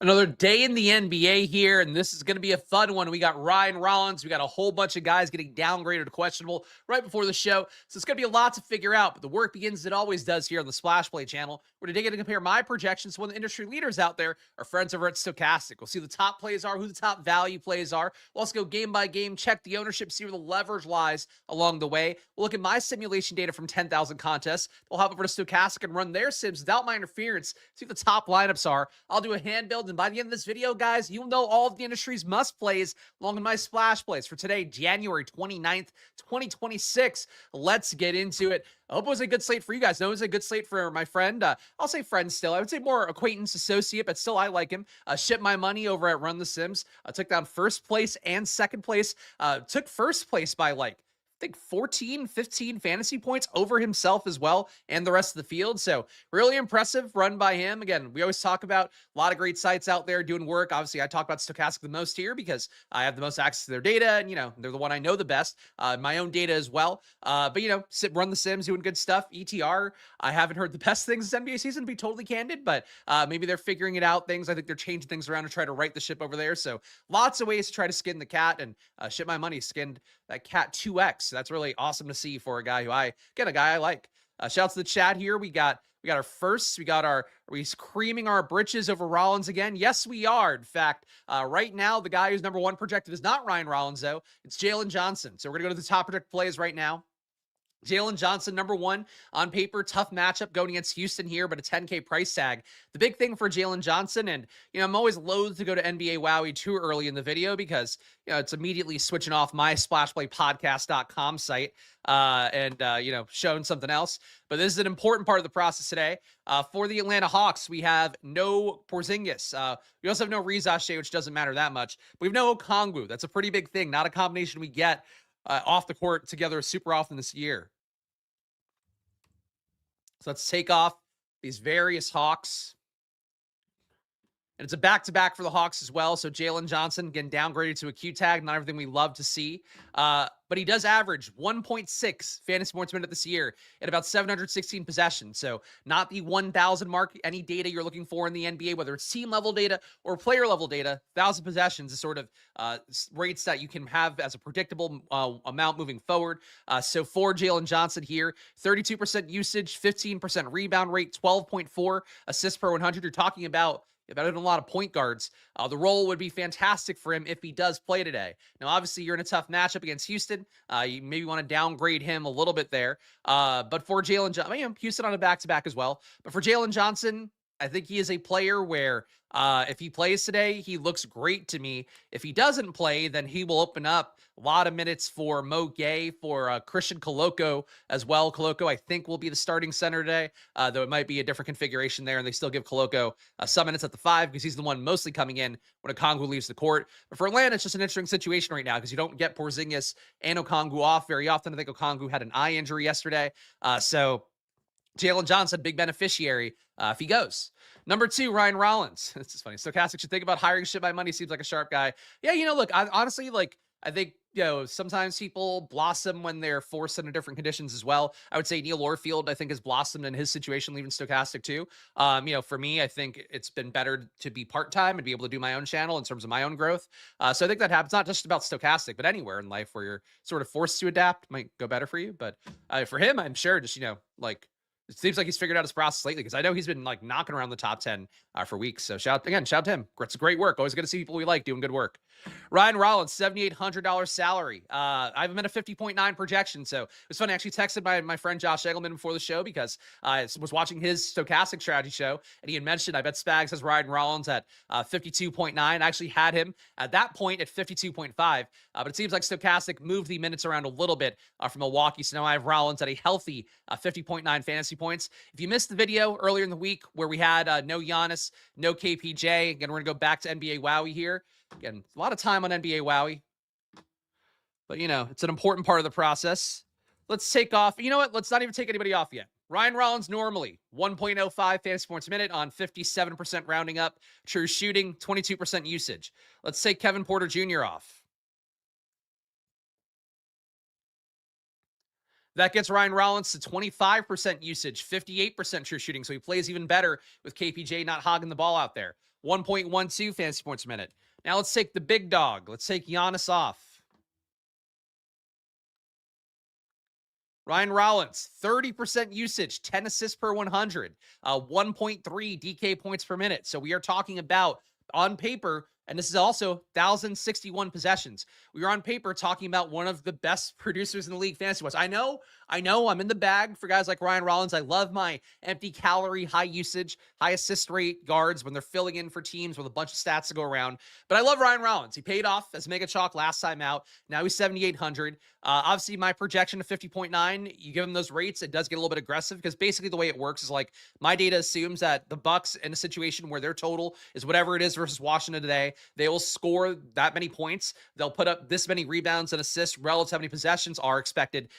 Another day in the NBA here, and this is going to be a fun one. We got Ryan Rollins. We got a whole bunch of guys getting downgraded to questionable right before the show. So it's going to be a lot to figure out, but the work begins as it always does here on the Splash Play channel. We're going to dig in and compare my projections to one of the industry leaders out there, our friends over at Stokastic. We'll see who the top plays are, who the top value plays are. We'll also go game by game, check the ownership, see where the leverage lies along the way. We'll look at my simulation data from 10,000 contests. We'll hop over to Stokastic and run their sims without my interference, see what the top lineups are. I'll do a hand build, and by the end of this video, guys, you'll know all of the industry's must plays along with my splash plays for today, January 29th, 2026. Let's get into it. I hope it was a good slate for you guys. I know it was a good slate for my friend. I'll say friend still. I would say more acquaintance, associate, but still I like him. Ship my money over at Run the Sims. Took down first place and second place. Took first place by I think 14, 15 fantasy points over himself as well and the rest of the field. So really impressive run by him. Again, we always talk about a lot of great sites out there doing work. Obviously, I talk about Stokastic the most here because I have the most access to their data and, they're the one I know the best. My own data as well. But, Run the Sims doing good stuff. ETR, I haven't heard the best things this NBA season, to be totally candid, but maybe they're figuring it out things. I think they're changing things around to try to right the ship over there. So lots of ways to try to skin the cat, and Ship My Money skinned that cat 2x. That's really awesome to see for a guy who a guy I like. Shout out to the chat here. We got our firsts. Are we creaming our britches over Rollins again? Yes, we are. In fact, right now, the guy who's number one projected is not Ryan Rollins, though. It's Jalen Johnson. So we're going to go to the top projected plays right now. Jalen Johnson, number one on paper. Tough matchup going against Houston here, but a 10K price tag. The big thing for Jalen Johnson, and, I'm always loath to go to NBA Wowie too early in the video because, it's immediately switching off my splashplaypodcast.com site and showing something else. But this is an important part of the process today. For the Atlanta Hawks, we have no Porzingis. We also have no Reza Shea, which doesn't matter that much. We have no Okongwu. That's a pretty big thing. Not a combination we get off the court together super often this year. So let's take off these various Hawks. And it's a back-to-back for the Hawks as well. So Jalen Johnson getting downgraded to a Q tag. Not everything we love to see. But he does average 1.6 fantasy points a minute this year at about 716 possessions. So not the 1,000 mark. Any data you're looking for in the NBA, whether it's team-level data or player-level data, 1,000 possessions is sort of rates that you can have as a predictable amount moving forward. So for Jalen Johnson here, 32% usage, 15% rebound rate, 12.4 assists per 100. You're talking about a lot of point guards. The role would be fantastic for him if he does play today. Now, obviously, you're in a tough matchup against Houston. You maybe want to downgrade him a little bit there. But for Jalen Johnson, Houston on a back-to-back as well. But for Jalen Johnson, I think he is a player where if he plays today, he looks great to me. If he doesn't play, then he will open up a lot of minutes for Mo Gay, for Christian Koloko as well. Koloko, I think, will be the starting center today, though it might be a different configuration there, and they still give Koloko some minutes at the 5 because he's the one mostly coming in when Okongwu leaves the court. But for Atlanta, it's just an interesting situation right now because you don't get Porzingis and Okongwu off very often. I think Okongwu had an eye injury yesterday. So Jalen Johnson, big beneficiary if he goes. Number 2, Ryan Rollins. This is funny. Stokastic should think about hiring Ship My Money. Seems like a sharp guy. Yeah, look, honestly, I think, sometimes people blossom when they're forced into different conditions as well. I would say Neil Orfield, I think, has blossomed in his situation, leaving Stokastic too. For me, I think it's been better to be part-time and be able to do my own channel in terms of my own growth. So I think that happens not just about Stokastic, but anywhere in life where you're sort of forced to adapt might go better for you. But for him, I'm sure just, it seems like he's figured out his process lately because I know he's been knocking around the top 10 for weeks. So shout out to him. It's great work. Always good to see people we like doing good work. Ryan Rollins, $7,800 salary. I have him at a 50.9 projection. So it was funny. I actually texted my friend Josh Egelman before the show because I was watching his Stokastic strategy show and he had mentioned, I bet Spags has Ryan Rollins at 52.9. I actually had him at that point at 52.5. But it seems like Stokastic moved the minutes around a little bit from Milwaukee. So now I have Rollins at a healthy 50.9 fantasy points. If you missed the video earlier in the week where we had no Giannis, no KPJ, again, we're going to go back to NBA Wowie here. Again, a lot of time on NBA Wowie, but it's an important part of the process. Let's take off. You know what? Let's not even take anybody off yet. Ryan Rollins normally 1.05 fantasy points a minute on 57% rounding up. True shooting, 22% usage. Let's take Kevin Porter Jr. off. That gets Ryan Rollins to 25% usage, 58% true shooting. So he plays even better with KPJ not hogging the ball out there. 1.12 fantasy points per minute. Now let's take the big dog. Let's take Giannis off. Ryan Rollins, 30% usage, 10 assists per 100, 1.3 DK points per minute. So we are talking about, on paper, and this is also 1,061 possessions. We are on paper talking about one of the best producers in the league fantasy-wise. I know I'm in the bag for guys like Ryan Rollins. I love my empty calorie, high usage, high assist rate guards when they're filling in for teams with a bunch of stats to go around. But I love Ryan Rollins. He paid off as Mega Chalk last time out. Now he's 7,800. Obviously, my projection of 50.9, you give him those rates, it does get a little bit aggressive because basically the way it works is like my data assumes that the Bucks in a situation where their total is whatever it is versus Washington today, they will score that many points. They'll put up this many rebounds and assists relative to how many possessions are expected,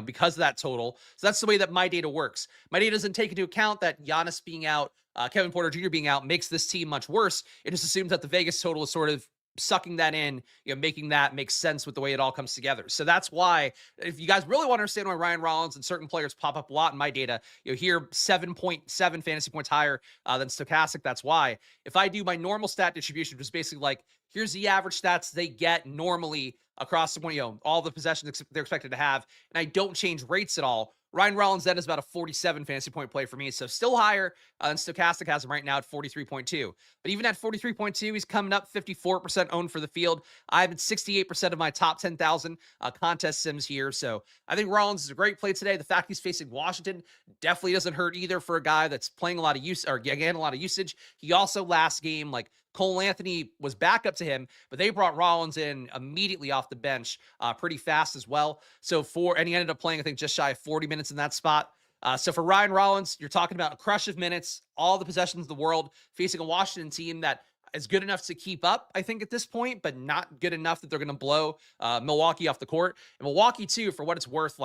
because of that total. So that's the way that my data works. My data doesn't take into account that Giannis being out, Kevin Porter Jr. being out makes this team much worse. It just assumes that the Vegas total is sort of sucking that in, making that make sense with the way it all comes together. So that's why, if you guys really want to understand why Ryan Rollins and certain players pop up a lot in my data, here 7.7 fantasy points higher than Stokastic. That's why. If I do my normal stat distribution, which is basically like, here's the average stats they get normally across the, all the possessions they're expected to have, and I don't change rates at all, Ryan Rollins then is about a 47 fantasy point play for me. So still higher than Stokastic has him right now at 43.2. But even at 43.2, he's coming up 54% owned for the field. I'm at 68% of my top 10,000 contest sims here. So I think Rollins is a great play today. The fact he's facing Washington definitely doesn't hurt either for a guy that's playing a lot of use, or getting a lot of usage. He also last game, like, Cole Anthony was back up to him, but they brought Rollins in immediately off the bench pretty fast as well. And he ended up playing, I think, just shy of 40 minutes in that spot. So for Ryan Rollins, you're talking about a crush of minutes, all the possessions in the world, facing a Washington team that is good enough to keep up, I think, at this point, but not good enough that they're going to blow Milwaukee off the court. And Milwaukee, too, for what it's worth,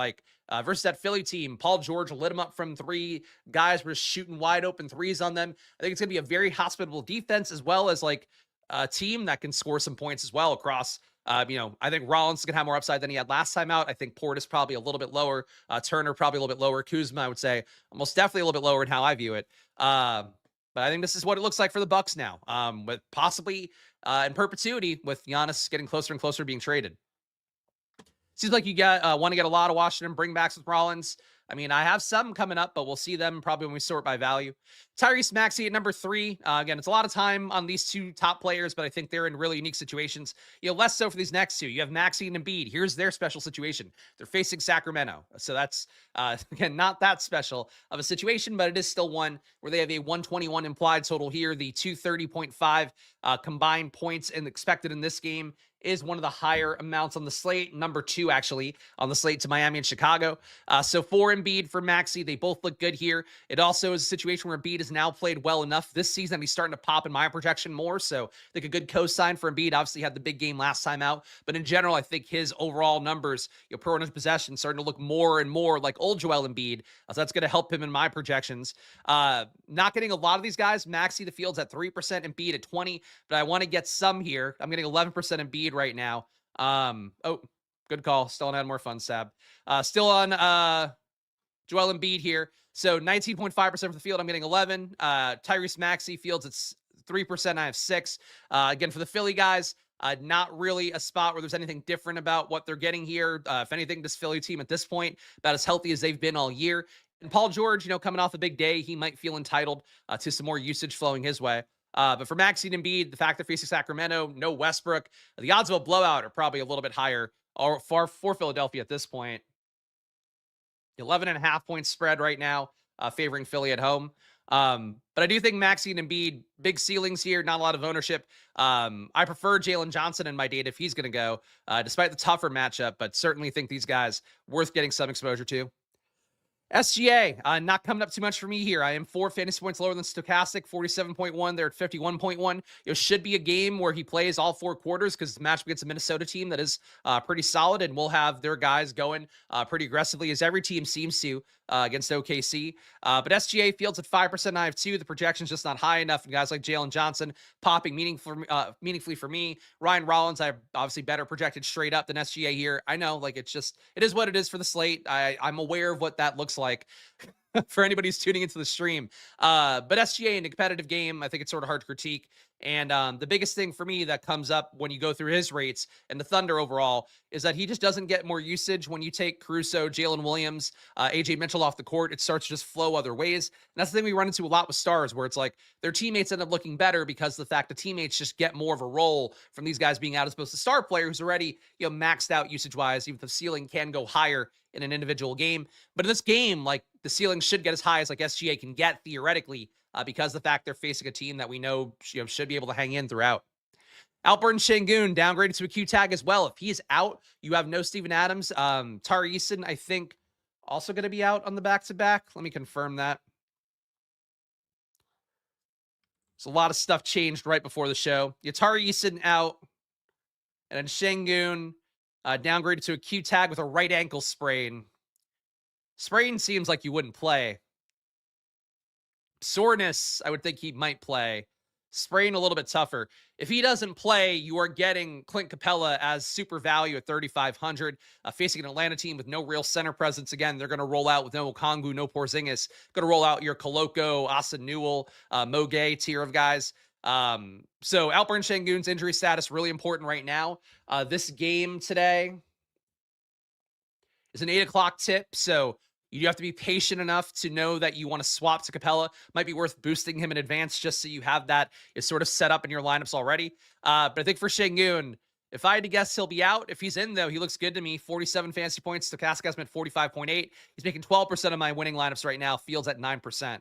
versus that Philly team, Paul George lit him up from three. Guys were just shooting wide open threes on them. I think it's going to be a very hospitable defense, as well as a team that can score some points as well across. I think Rollins is going to have more upside than he had last time out. I think Portis probably a little bit lower. Turner probably a little bit lower. Kuzma, I would say, almost definitely a little bit lower in how I view it. But I think this is what it looks like for the Bucks now, with possibly in perpetuity, with Giannis getting closer and closer to being traded. Seems like you want to get a lot of Washington bringbacks with Rollins. I mean, I have some coming up, but we'll see them probably when we sort by value. Tyrese Maxey at number 3. Again, it's a lot of time on these two top players, but I think they're in really unique situations. Less so for these next two. You have Maxey and Embiid. Here's their special situation. They're facing Sacramento. So that's, again, not that special of a situation, but it is still one where they have a 121 implied total here. The 230.5 combined points expected in this game is one of the higher amounts on the slate. Number 2, actually, on the slate to Miami and Chicago. So for Embiid, for Maxey, they both look good here. It also is a situation where Embiid has now played well enough this season. He's starting to pop in my projection more. So I think a good cosign for Embiid. Obviously had the big game last time out. But in general, I think his overall numbers, per 100 possession, starting to look more and more like old Joel Embiid. So that's going to help him in my projections. Not getting a lot of these guys. Maxey, the field's at 3%, Embiid at 20. But I want to get some here. I'm getting 11% Embiid right now. Good call. Still on Add More Fun, Sab. Still on Joel Embiid here. So 19.5% for the field. I'm getting 11. Tyrese Maxey fields it's 3%. I have 6. Again, for the Philly guys, not really a spot where there's anything different about what they're getting here. If anything, this Philly team at this point, about as healthy as they've been all year. And Paul George, coming off a big day, he might feel entitled to some more usage flowing his way. But for Maxey and Embiid, the fact they're facing Sacramento, no Westbrook, the odds of a blowout are probably a little bit higher for Philadelphia at this point. 11.5 point spread right now, favoring Philly at home. But I do think Maxey and Embiid, big ceilings here, not a lot of ownership. I prefer Jalen Johnson in my data if he's going to go, despite the tougher matchup, but certainly think these guys worth getting some exposure to. SGA, not coming up too much for me here. I am 4 fantasy points lower than Stokastic, 47.1. They're at 51.1. It should be a game where he plays all 4 quarters because the matchup against a Minnesota team that is pretty solid, and we'll have their guys going pretty aggressively, as every team seems to against OKC. But SGA fields at 5%. I have 2. The projection's just not high enough, and guys like Jalen Johnson popping meaningfully for me. Ryan Rollins, I have obviously better projected straight up than SGA here. I know, it is what it is for the slate. I'm aware of what that looks like. for anybody who's tuning into the stream. But SGA in a competitive game, I think it's sort of hard to critique. And the biggest thing for me that comes up when you go through his rates and the Thunder overall is that he just doesn't get more usage when you take Caruso, Jalen Williams, AJ Mitchell off the court. It starts to just flow other ways. And that's the thing we run into a lot with stars, where it's like their teammates end up looking better because the fact that teammates just get more of a role from these guys being out, as opposed to star player who's already maxed out usage wise. Even if the ceiling can go higher in an individual game, but in this game, like the ceiling should get as high as like SGA can get theoretically, because the fact they're facing a team that we know, should be able to hang in throughout. Alperen Sengun downgraded to a Q tag as well. If he's out, you have no Steven Adams. Tari Eason, I think, also going to be out on the back-to-back. Let me confirm that. So a lot of stuff changed right before the show. Tari Eason out, and then Sengun downgraded to a Q tag with a right ankle sprain. Sprain seems like you wouldn't play. Soreness, I would think he might play. Sprain a little bit tougher. If he doesn't play, you are getting Clint Capella as super value at 3,500, facing an Atlanta team with no real center presence. Again, they're going to roll out with no Okongwu, no Porzingis. Going to roll out your Koloko, Asa Newell, Moge tier of guys. So Alperen Sengun's injury status really important right now. This game today is an 8 o'clock tip, so you have to be patient enough to know that you want to swap to Capella. Might be worth boosting him in advance just so you have that is sort of set up in your lineups already. But I think for Sengun, if I had to guess, he'll be out. If he's in, though, he looks good to me. 47 fantasy points. Stokastic has him at 45.8. He's making 12% of my winning lineups right now. Fields at 9%.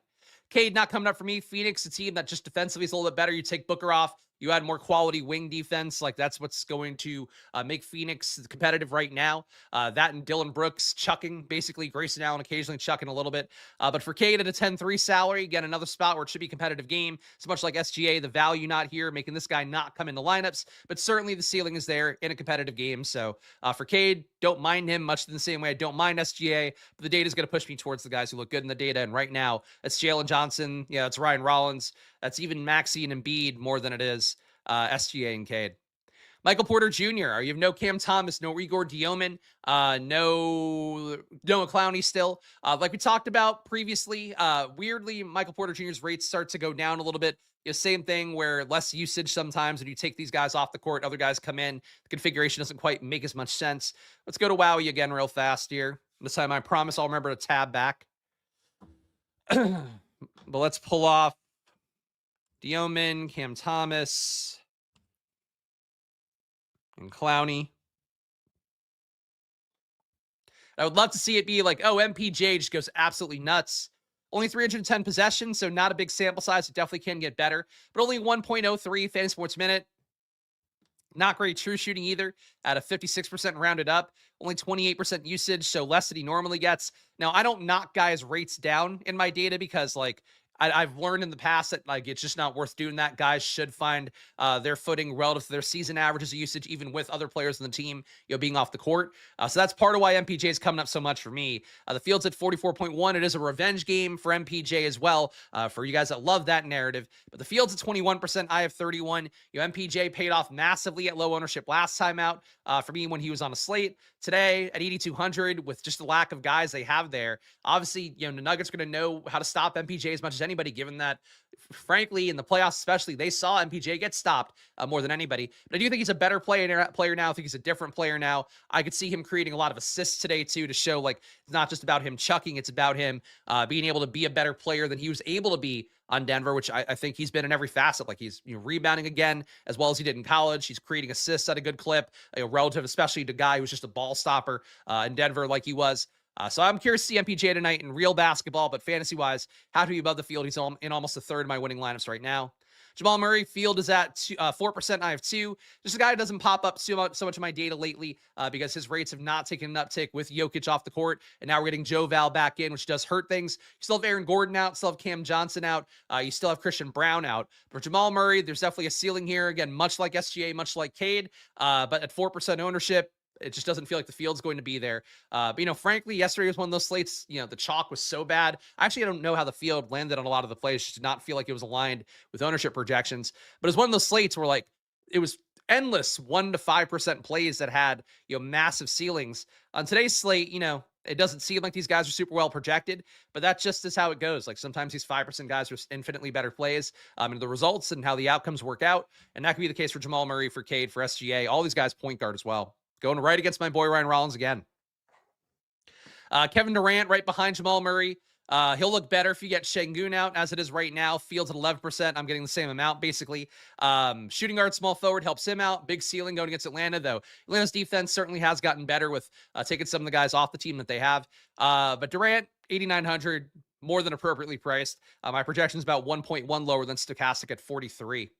Cade not coming up for me. Phoenix, a team that just defensively is a little bit better. You take Booker off. You add more quality wing defense. Like, that's what's going to make Phoenix competitive right now. That and Dylan Brooks chucking, basically. Grayson Allen occasionally chucking a little bit. But for Cade at a 10-3 salary, again, another spot where it should be a competitive game. So much like SGA, the value not here, making this guy not come into lineups. But certainly the ceiling is there in a competitive game. So for Cade, don't mind him much in the same way I don't mind SGA. But the data is going to push me towards the guys who look good in the data. And right now, it's Jalen Johnson. Yeah, it's Ryan Rollins. That's even Maxey and Embiid more than it is SGA and Cade. Michael Porter Jr. You have no Cam Thomas, no Igor Dioman, no Noah Clowney still. Like we talked about previously, weirdly, Michael Porter Jr.'s rates start to go down a little bit. Same thing where less usage sometimes when you take these guys off the court, other guys come in. The configuration doesn't quite make as much sense. Let's go to Wowie again real fast here. This time I promise I'll remember to tab back. But let's pull off Dioman, Cam Thomas, and Clowney. I would love to see it be like, oh, MPJ just goes absolutely nuts. Only 310 possessions, so not a big sample size. It definitely can get better. But only 1.03 fantasy points minute. Not great true shooting either, at a 56% rounded up. Only 28% usage, so less than he normally gets. Now, I don't knock guys' rates down in my data because, like, I've learned in the past that, like, it's just not worth doing that. Guys should find their footing relative to their season averages of usage, even with other players in the team, being off the court. So that's part of why MPJ is coming up so much for me. The field's at 44.1. It is a revenge game for MPJ as well, for you guys that love that narrative. But the field's at 21%. I have 31. MPJ paid off massively at low ownership last time out for me when he was on a slate. Today at 8,200 with just the lack of guys they have there. Obviously, the Nuggets are going to know how to stop MPJ as much as anybody, given that, frankly, in the playoffs especially, they saw MPJ get stopped more than anybody. But I do think he's a better player now. I think he's a different player now. I could see him creating a lot of assists today, too, to show, like, it's not just about him chucking. It's about him being able to be a better player than he was able to be on Denver, which I think he's been in every facet. Like, he's rebounding again as well as he did in college. He's creating assists at a good clip, relative especially to a guy who's just a ball stopper in Denver like he was. So I'm curious to see MPJ tonight in real basketball, but fantasy-wise, how to be above the field. He's in almost a third of my winning lineups right now. Jamal Murray, field is at 4%. I have 2. Just a guy that doesn't pop up so much in my data lately because his rates have not taken an uptick with Jokic off the court. And now we're getting Joe Val back in, which does hurt things. You still have Aaron Gordon out. Still have Cam Johnson out. You still have Christian Brown out. For Jamal Murray, there's definitely a ceiling here. Again, much like SGA, much like Cade, but at 4% ownership, it just doesn't feel like the field's going to be there. But, frankly, yesterday was one of those slates, the chalk was so bad. Actually, I don't know how the field landed on a lot of the plays. Just did not feel like it was aligned with ownership projections. But it's one of those slates where, like, it was endless 1 to 5% plays that had, massive ceilings. On today's slate, It doesn't seem like these guys are super well projected, but that just is how it goes. Like sometimes these 5% guys are infinitely better plays and the results and how the outcomes work out. And that could be the case for Jamal Murray, for Cade, for SGA, all these guys point guard as well. Going right against my boy Ryan Rollins again. Kevin Durant right behind Jamal Murray. He'll look better if you get Şengün out, as it is right now. Fields at 11%. I'm getting the same amount, basically. Shooting guard, small forward helps him out. Big ceiling going against Atlanta, though. Atlanta's defense certainly has gotten better with taking some of the guys off the team that they have. But Durant, 8,900, more than appropriately priced. My projection is about 1.1 lower than Stokastic at 43.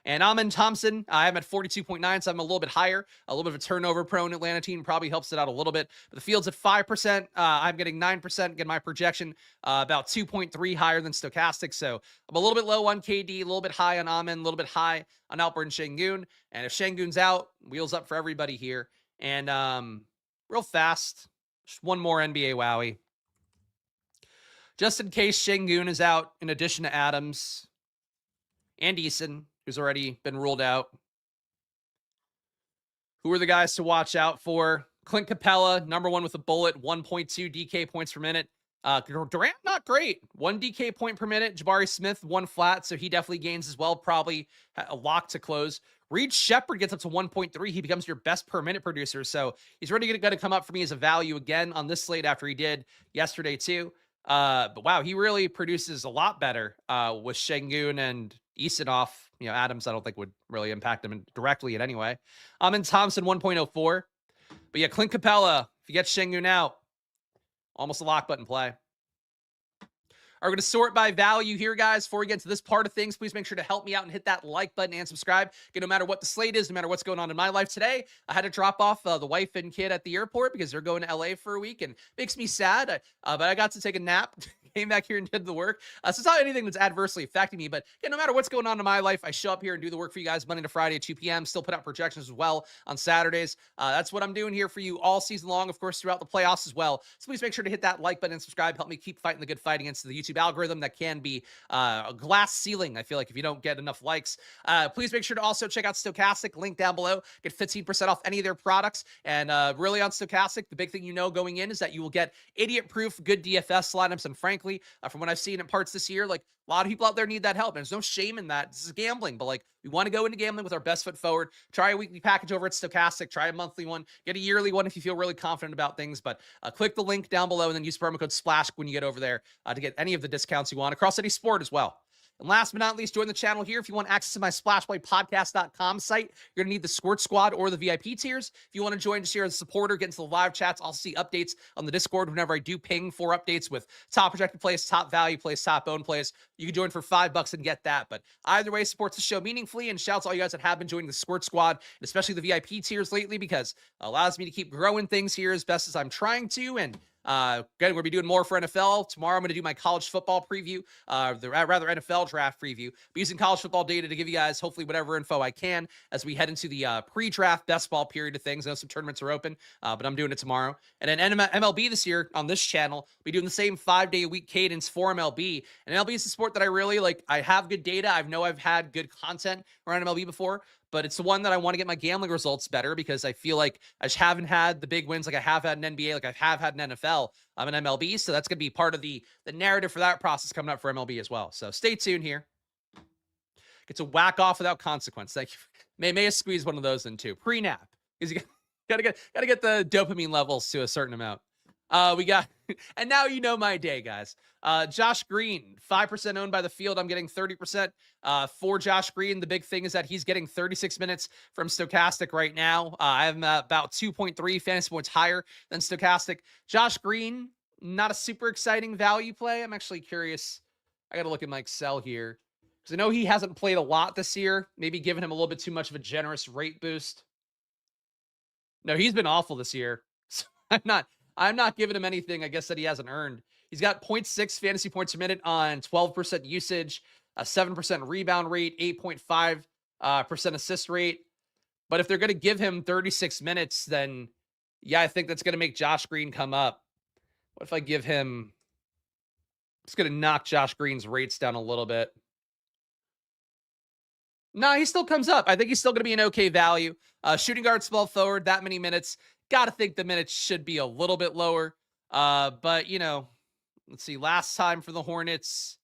And Amen Thompson, I'm at 42.9, so I'm a little bit higher. A little bit of a turnover-prone Atlanta team probably helps it out a little bit. But the field's at 5%. I'm getting 9%. Again, my projection about 2.3 higher than Stokastic. So I'm a little bit low on KD, a little bit high on Amen, a little bit high on Alperen Şengün. And if Şengün's out, wheels up for everybody here. And real fast, just one more NBA wowie. Just in case Şengün is out, in addition to Adams and Eason, who's already been ruled out. Who are the guys to watch out for? Clint Capella, number one with a bullet, 1.2 DK points per minute. Durant, not great. 1 DK point per minute. Jabari Smith, 1 flat, so he definitely gains as well. Probably a lock to close. Reed Shepherd gets up to 1.3. He becomes your best per minute producer, so he's really going to come up for me as a value again on this slate after he did yesterday too. But wow, he really produces a lot better with Şengün and Eason off. Adams, I don't think would really impact him directly in any way. In Thompson, 1.04. But yeah, Clint Capella, if you get Şengün out, almost a lock button play. Are going to sort by value here, guys. Before we get to this part of things, please make sure to help me out and hit that like button and subscribe. Again, no matter what the slate is, no matter what's going on in my life today, I had to drop off the wife and kid at the airport because they're going to LA for a week, and it makes me sad. But I got to take a nap, came back here and did the work. So it's not anything that's adversely affecting me, but again, no matter what's going on in my life, I show up here and do the work for you guys Monday to Friday at 2 p.m. Still put out projections as well on Saturdays. That's what I'm doing here for you all season long, of course, throughout the playoffs as well. So please make sure to hit that like button and subscribe. Help me keep fighting the good fight against the YouTube algorithm that can be a glass ceiling, I feel like, if you don't get enough likes. Please make sure to also check out Stokastic, link down below. Get 15% off any of their products. And really on Stokastic, the big thing going in is that you will get idiot-proof good DFS lineups. And frankly, from what I've seen in parts this year, like, a lot of people out there need that help. And there's no shame in that. This is gambling, but like, we want to go into gambling with our best foot forward. Try a weekly package over at Stokastic. Try a monthly one. Get a yearly one if you feel really confident about things. But click the link down below and then use promo code SPLASH when you get over there to get any of the discounts you want across any sport as well. And last but not least, join the channel here. If you want access to my splashplaypodcast.com site, you're going to need the Squirt Squad or the VIP tiers. If you want to join just here as a supporter, get into the live chats, I'll see updates on the Discord whenever I do ping for updates with top projected plays, top value plays, top own plays. You can join for $5 and get that. But either way, supports the show meaningfully, and shouts to all you guys that have been joining the Squirt Squad, and especially the VIP tiers lately, because it allows me to keep growing things here as best as I'm trying to. And again, we're gonna be doing more for NFL tomorrow. I'm gonna do my college football preview, rather NFL draft preview, but using college football data to give you guys hopefully whatever info I can as we head into the pre-draft best ball period of things. I know some tournaments are open, but I'm doing it tomorrow. And then MLB this year on this channel, we'll be doing the same 5-day-a-week cadence for MLB. And MLB is a sport that I really like. I have good data. I know I've had good content around MLB before, but it's the one that I want to get my gambling results better because I feel like I just haven't had the big wins like I have had in NBA, like I have had in NFL. I'm in MLB, so that's going to be part of the narrative for that process coming up for MLB as well. So stay tuned here. Get to whack off without consequence. Thank you. May have squeezed one of those in too. Pre-nap. Because you gotta get the dopamine levels to a certain amount. We got, and now you know my day, guys. Josh Green, 5% owned by the field. I'm getting 30% for Josh Green. The big thing is that he's getting 36 minutes from Stokastic right now. I have about 2.3 fantasy points higher than Stokastic. Josh Green, not a super exciting value play. I'm actually curious. I got to look at my Excel here because I know he hasn't played a lot this year. Maybe giving him a little bit too much of a generous rate boost. No, he's been awful this year. So I'm not giving him anything, I guess, that he hasn't earned. He's got 0.6 fantasy points per minute on 12% usage, a 7% rebound rate, 8.5% assist rate. But if they're going to give him 36 minutes, then yeah, I think that's going to make Josh Green come up. What if I give him, it's going to knock Josh Green's rates down a little bit. No, he still comes up. I think he's still going to be an okay value. Shooting guard, small forward, that many minutes. Got to think the minutes should be a little bit lower. But, let's see. Last time for the Hornets,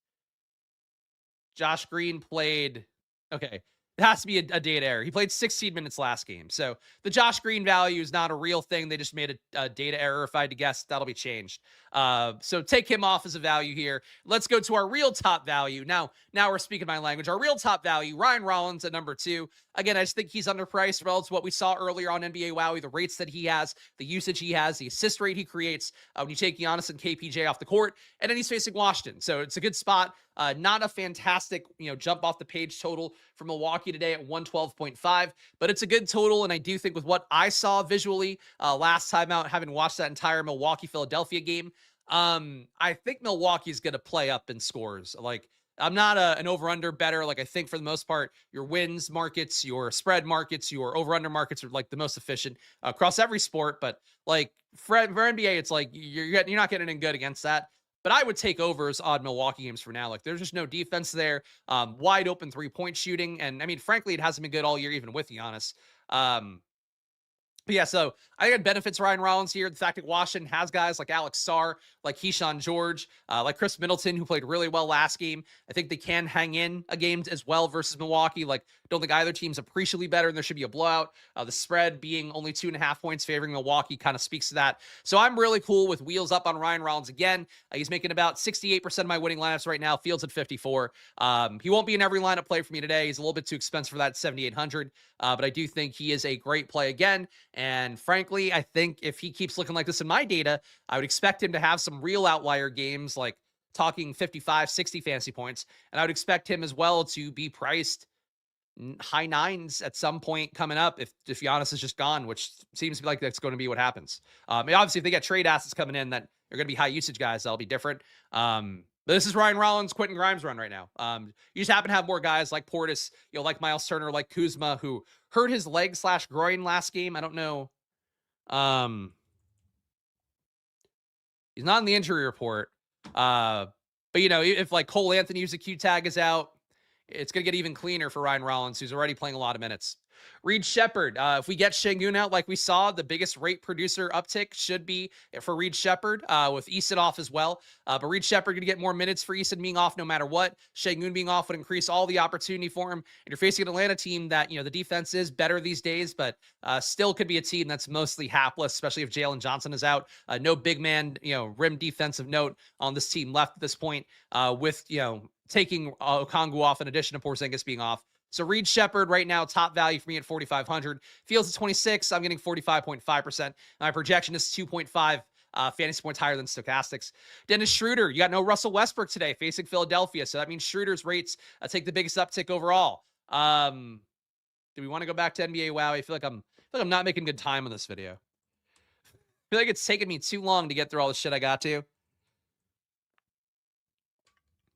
Josh Green played. Okay. It has to be a data error. He played 16 minutes last game. So the Josh Green value is not a real thing. They just made a data error. If I had to guess, that'll be changed. So take him off as a value here. Let's go to our real top value. Now we're speaking my language. Our real top value, Ryan Rollins at number 2. Again, I just think he's underpriced relative to what we saw earlier on NBA Wowie, the rates that he has, the usage he has, the assist rate he creates when you take Giannis and KPJ off the court, and then he's facing Washington. So it's a good spot. Not a fantastic, jump off the page total for Milwaukee today at 112.5, but it's a good total. And I do think with what I saw visually last time out, having watched that entire Milwaukee-Philadelphia game, I think Milwaukee's going to play up in scores. Like, I'm not an over-under bettor. Like, I think for the most part, your wins markets, your spread markets, your over-under markets are like the most efficient across every sport. But like for NBA, it's like you're not getting in good against that. But I would take overs on Milwaukee games for now. Like, there's just no defense there. Wide open 3-point shooting. And I mean, frankly, it hasn't been good all year, even with Giannis. But yeah, so I think it benefits Ryan Rollins here. The fact that Washington has guys like Alex Sarr, like Keyshawn George, like Chris Middleton, who played really well last game. I think they can hang in a game as well versus Milwaukee. Like, don't think either team's appreciably better, and there should be a blowout. The spread being only 2.5 points favoring Milwaukee kind of speaks to that. So I'm really cool with wheels up on Ryan Rollins again. He's making about 68% of my winning lineups right now. Fields at 54. He won't be in every lineup play for me today. He's a little bit too expensive for that 7,800. But I do think he is a great play again. And frankly, I think if he keeps looking like this in my data, I would expect him to have some real outlier games, like talking 55, 60 fantasy points. And I would expect him as well to be priced high 9s at some point coming up if Giannis is just gone, which seems to be like that's going to be what happens. Obviously, if they get trade assets coming in that are going to be high usage guys, that'll be different. But this is Ryan Rollins, Quentin Grimes run right now. You just happen to have more guys like Portis, like Miles Turner, like Kuzma, who hurt his leg/groin last game. I don't know. He's not in the injury report. But if like Cole Anthony's a Q tag is out, it's going to get even cleaner for Ryan Rollins, who's already playing a lot of minutes. Reed Shepherd. If we get Şengün out like we saw, the biggest rate producer uptick should be for Reed Shepherd with Eason off as well. But Reed Shepherd going to get more minutes for Eason being off no matter what. Şengün being off would increase all the opportunity for him. And you're facing an Atlanta team that, the defense is better these days, but still could be a team that's mostly hapless, especially if Jalen Johnson is out. No big man, rim defensive note on this team left at this point with, taking Okongwu off in addition to Porzingis being off. So Reed Shepherd right now, top value for me at 4,500. Fields at 26. I'm getting 45.5%. My projection is 2.5 fantasy points higher than Stokastic's. Dennis Schroeder, you got no Russell Westbrook today facing Philadelphia. So that means Schroeder's rates take the biggest uptick overall. Do we want to go back to NBA Wow? I feel like I'm not making good time on this video. I feel like it's taken me too long to get through all the shit I got to.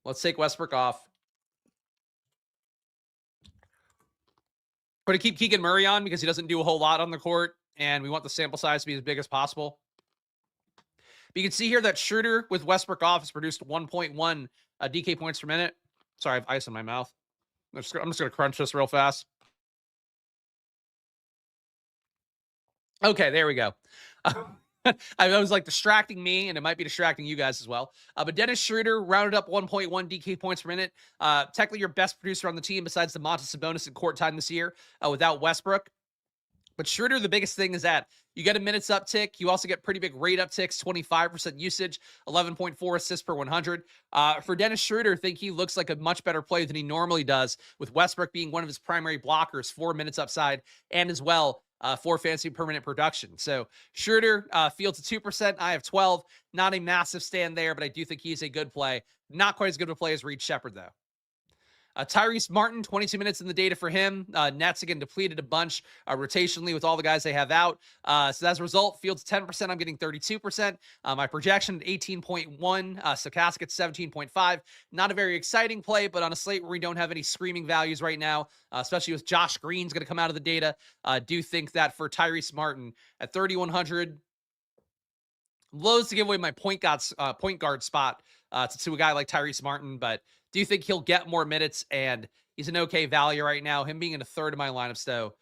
Let's take Westbrook off. We're going to keep Keegan Murray on because he doesn't do a whole lot on the court, and we want the sample size to be as big as possible. But you can see here that Schroeder with Westbrook off has produced 1.1 DK points per minute. Sorry, I have ice in my mouth. I'm just going to crunch this real fast. Okay, there we go. I was like distracting me, and it might be distracting you guys as well. But Dennis Schroeder rounded up 1.1 DK points per minute. Technically your best producer on the team besides Domantas Sabonis in court time this year without Westbrook. But Schroeder, the biggest thing is that you get a minutes uptick. You also get pretty big rate upticks, 25% usage, 11.4 assists per 100. For Dennis Schroeder, I think he looks like a much better player than he normally does, with Westbrook being one of his primary blockers, 4 minutes upside, and as well, 4 fantasy per minute production. So Schroeder, Fields at 2%. I have 12. Not a massive stand there, but I do think he's a good play. Not quite as good of a play as Reed Shepherd, though. Tyrese Martin, 22 minutes in the data for him. Nets again depleted a bunch rotationally with all the guys they have out. So as a result, Fields 10%. I'm getting 32%. My projection at 18.1. Stokastic at 17.5. Not a very exciting play, but on a slate where we don't have any screaming values right now, especially with Josh Green's going to come out of the data. Do think that for Tyrese Martin at 3,100, loath to give away my point guard spot to a guy like Tyrese Martin, but do you think he'll get more minutes? And he's an okay value right now. Him being in a third of my lineups, though,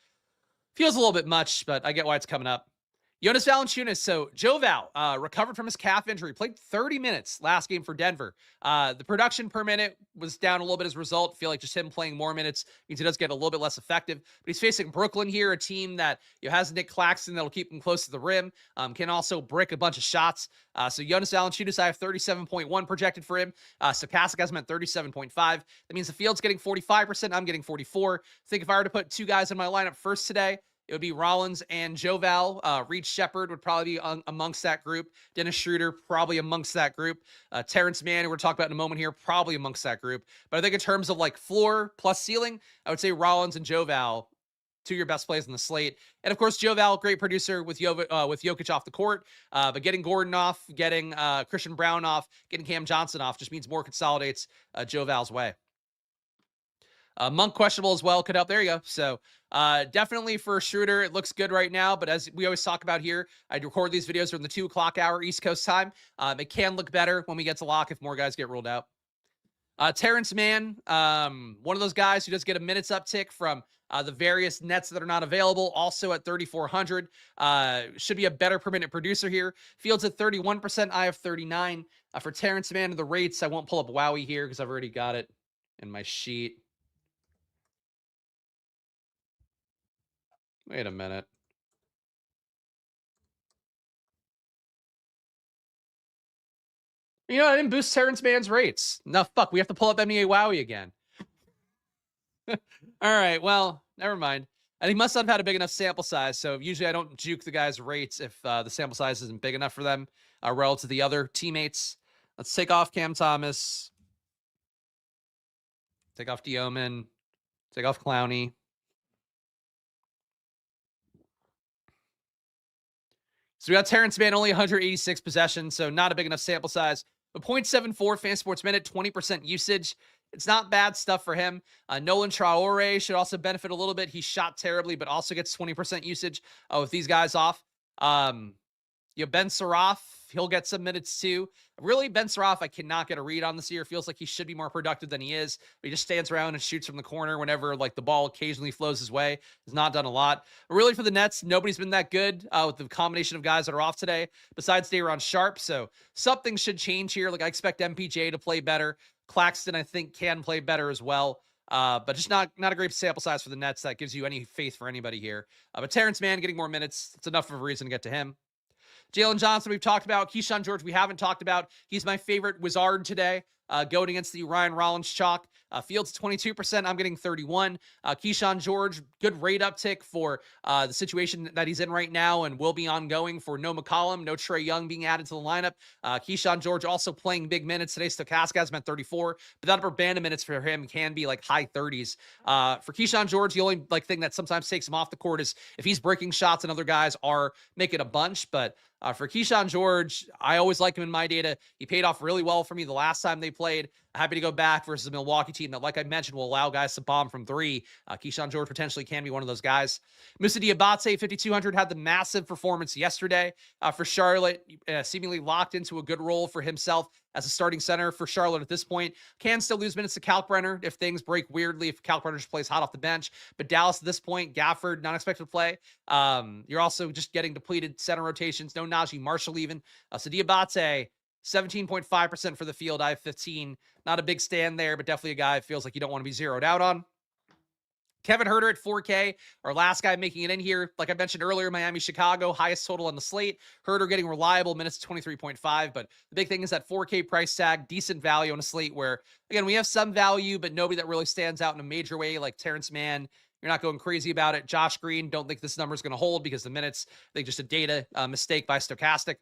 feels a little bit much, but I get why it's coming up. Jonas Valanciunas. So Joe Val recovered from his calf injury, played 30 minutes last game for Denver. The production per minute was down a little bit as a result. Feel like just him playing more minutes means he does get a little bit less effective. But he's facing Brooklyn here, a team that has Nick Claxton that'll keep him close to the rim. Can also brick a bunch of shots. So Jonas Valanciunas, I have 37.1 projected for him. Stokastic has him at 37.5. That means the field's getting 45%. I'm getting 44. I think if I were to put two guys in my lineup first today, it would be Rollins and Joe Val. Reed Shepard would probably be amongst that group. Dennis Schroeder, probably amongst that group. Terrence Mann, who we're talking about in a moment here, probably amongst that group. But I think in terms of like floor plus ceiling, I would say Rollins and Joe Val, two of your best plays in the slate. And of course, Joe Val, great producer with Jokic off the court. But getting Gordon off, getting Christian Brown off, getting Cam Johnson off just means more consolidates Joe Val's way. Monk questionable as well could help. There you go. So definitely for Schroeder, it looks good right now. But as we always talk about here, I record these videos during the 2 o'clock hour East Coast time. It can look better when we get to lock if more guys get ruled out. Terrence Mann, one of those guys who does get a minutes uptick from the various nets that are not available, also at 3,400. Should be a better per minute producer here. Fields at 31%. I have 39. For Terrence Mann, the rates, I won't pull up Wowie here because I've already got it in my sheet. Wait a minute. You know, I didn't boost Terrence Mann's rates. No, fuck. We have to pull up NBA Wowie again. All right. Well, never mind. And he must not have had a big enough sample size. So usually I don't juke the guys' rates if the sample size isn't big enough for them relative to the other teammates. Let's take off Cam Thomas. Take off Dioman. Take off Clowney. So we got Terrence Mann, only 186 possessions, so not a big enough sample size. But 0.74 fan sports minute, 20% usage. It's not bad stuff for him. Nolan Traore should also benefit a little bit. He shot terribly, but also gets 20% usage with these guys off. Ben Saraf, he'll get some minutes too. Really, Ben Saraf, I cannot get a read on this year. Feels like he should be more productive than he is. But he just stands around and shoots from the corner whenever like the ball occasionally flows his way. Has not done a lot. But really for the Nets, nobody's been that good with the combination of guys that are off today, besides Day'Ron Sharpe. So something should change here. Like I expect MPJ to play better. Claxton, I think, can play better as well. But just not a great sample size for the Nets that gives you any faith for anybody here. But Terrence Mann getting more minutes, it's enough of a reason to get to him. Jalen Johnson, we've talked about. Keyshawn George, we haven't talked about. He's my favorite Wizard today, going against the Ryan Rollins chalk. Fields 22%. I'm getting 31. Keyshawn George, good rate uptick for the situation that he's in right now and will be ongoing for no McCollum, no Trae Young being added to the lineup. Keyshawn George also playing big minutes today. Stokastic has him at 34, but that upper band of minutes for him can be like high 30s. For Keyshawn George, the only like thing that sometimes takes him off the court is if he's breaking shots and other guys are making a bunch, but for Keyshawn George, I always like him in my data. He paid off really well for me the last time they played. Happy to go back versus a Milwaukee team that, like I mentioned, will allow guys to bomb from three. Keyshawn George potentially can be one of those guys. Moussa Diabate, 5,200, had the massive performance yesterday for Charlotte. Seemingly locked into a good role for himself as a starting center for Charlotte at this point. Can still lose minutes to Kalkbrenner if things break weirdly, if Kalkbrenner just plays hot off the bench. But Dallas at this point, Gafford, not expected to play. You're also just getting depleted center rotations. No Najee Marshall even. So Diabate, 17.5% for the field. I have 15. Not a big stand there, but definitely a guy it feels like you don't want to be zeroed out on. Kevin Huerter at 4K, our last guy making it in here. Like I mentioned earlier, Miami, Chicago, highest total on the slate. Huerter getting reliable minutes 23.5, but the big thing is that 4K price tag, decent value on a slate where, again, we have some value, but nobody that really stands out in a major way like Terrence Mann. You're not going crazy about it. Josh Green, don't think this number is going to hold because the minutes, I think just a data mistake by Stokastic.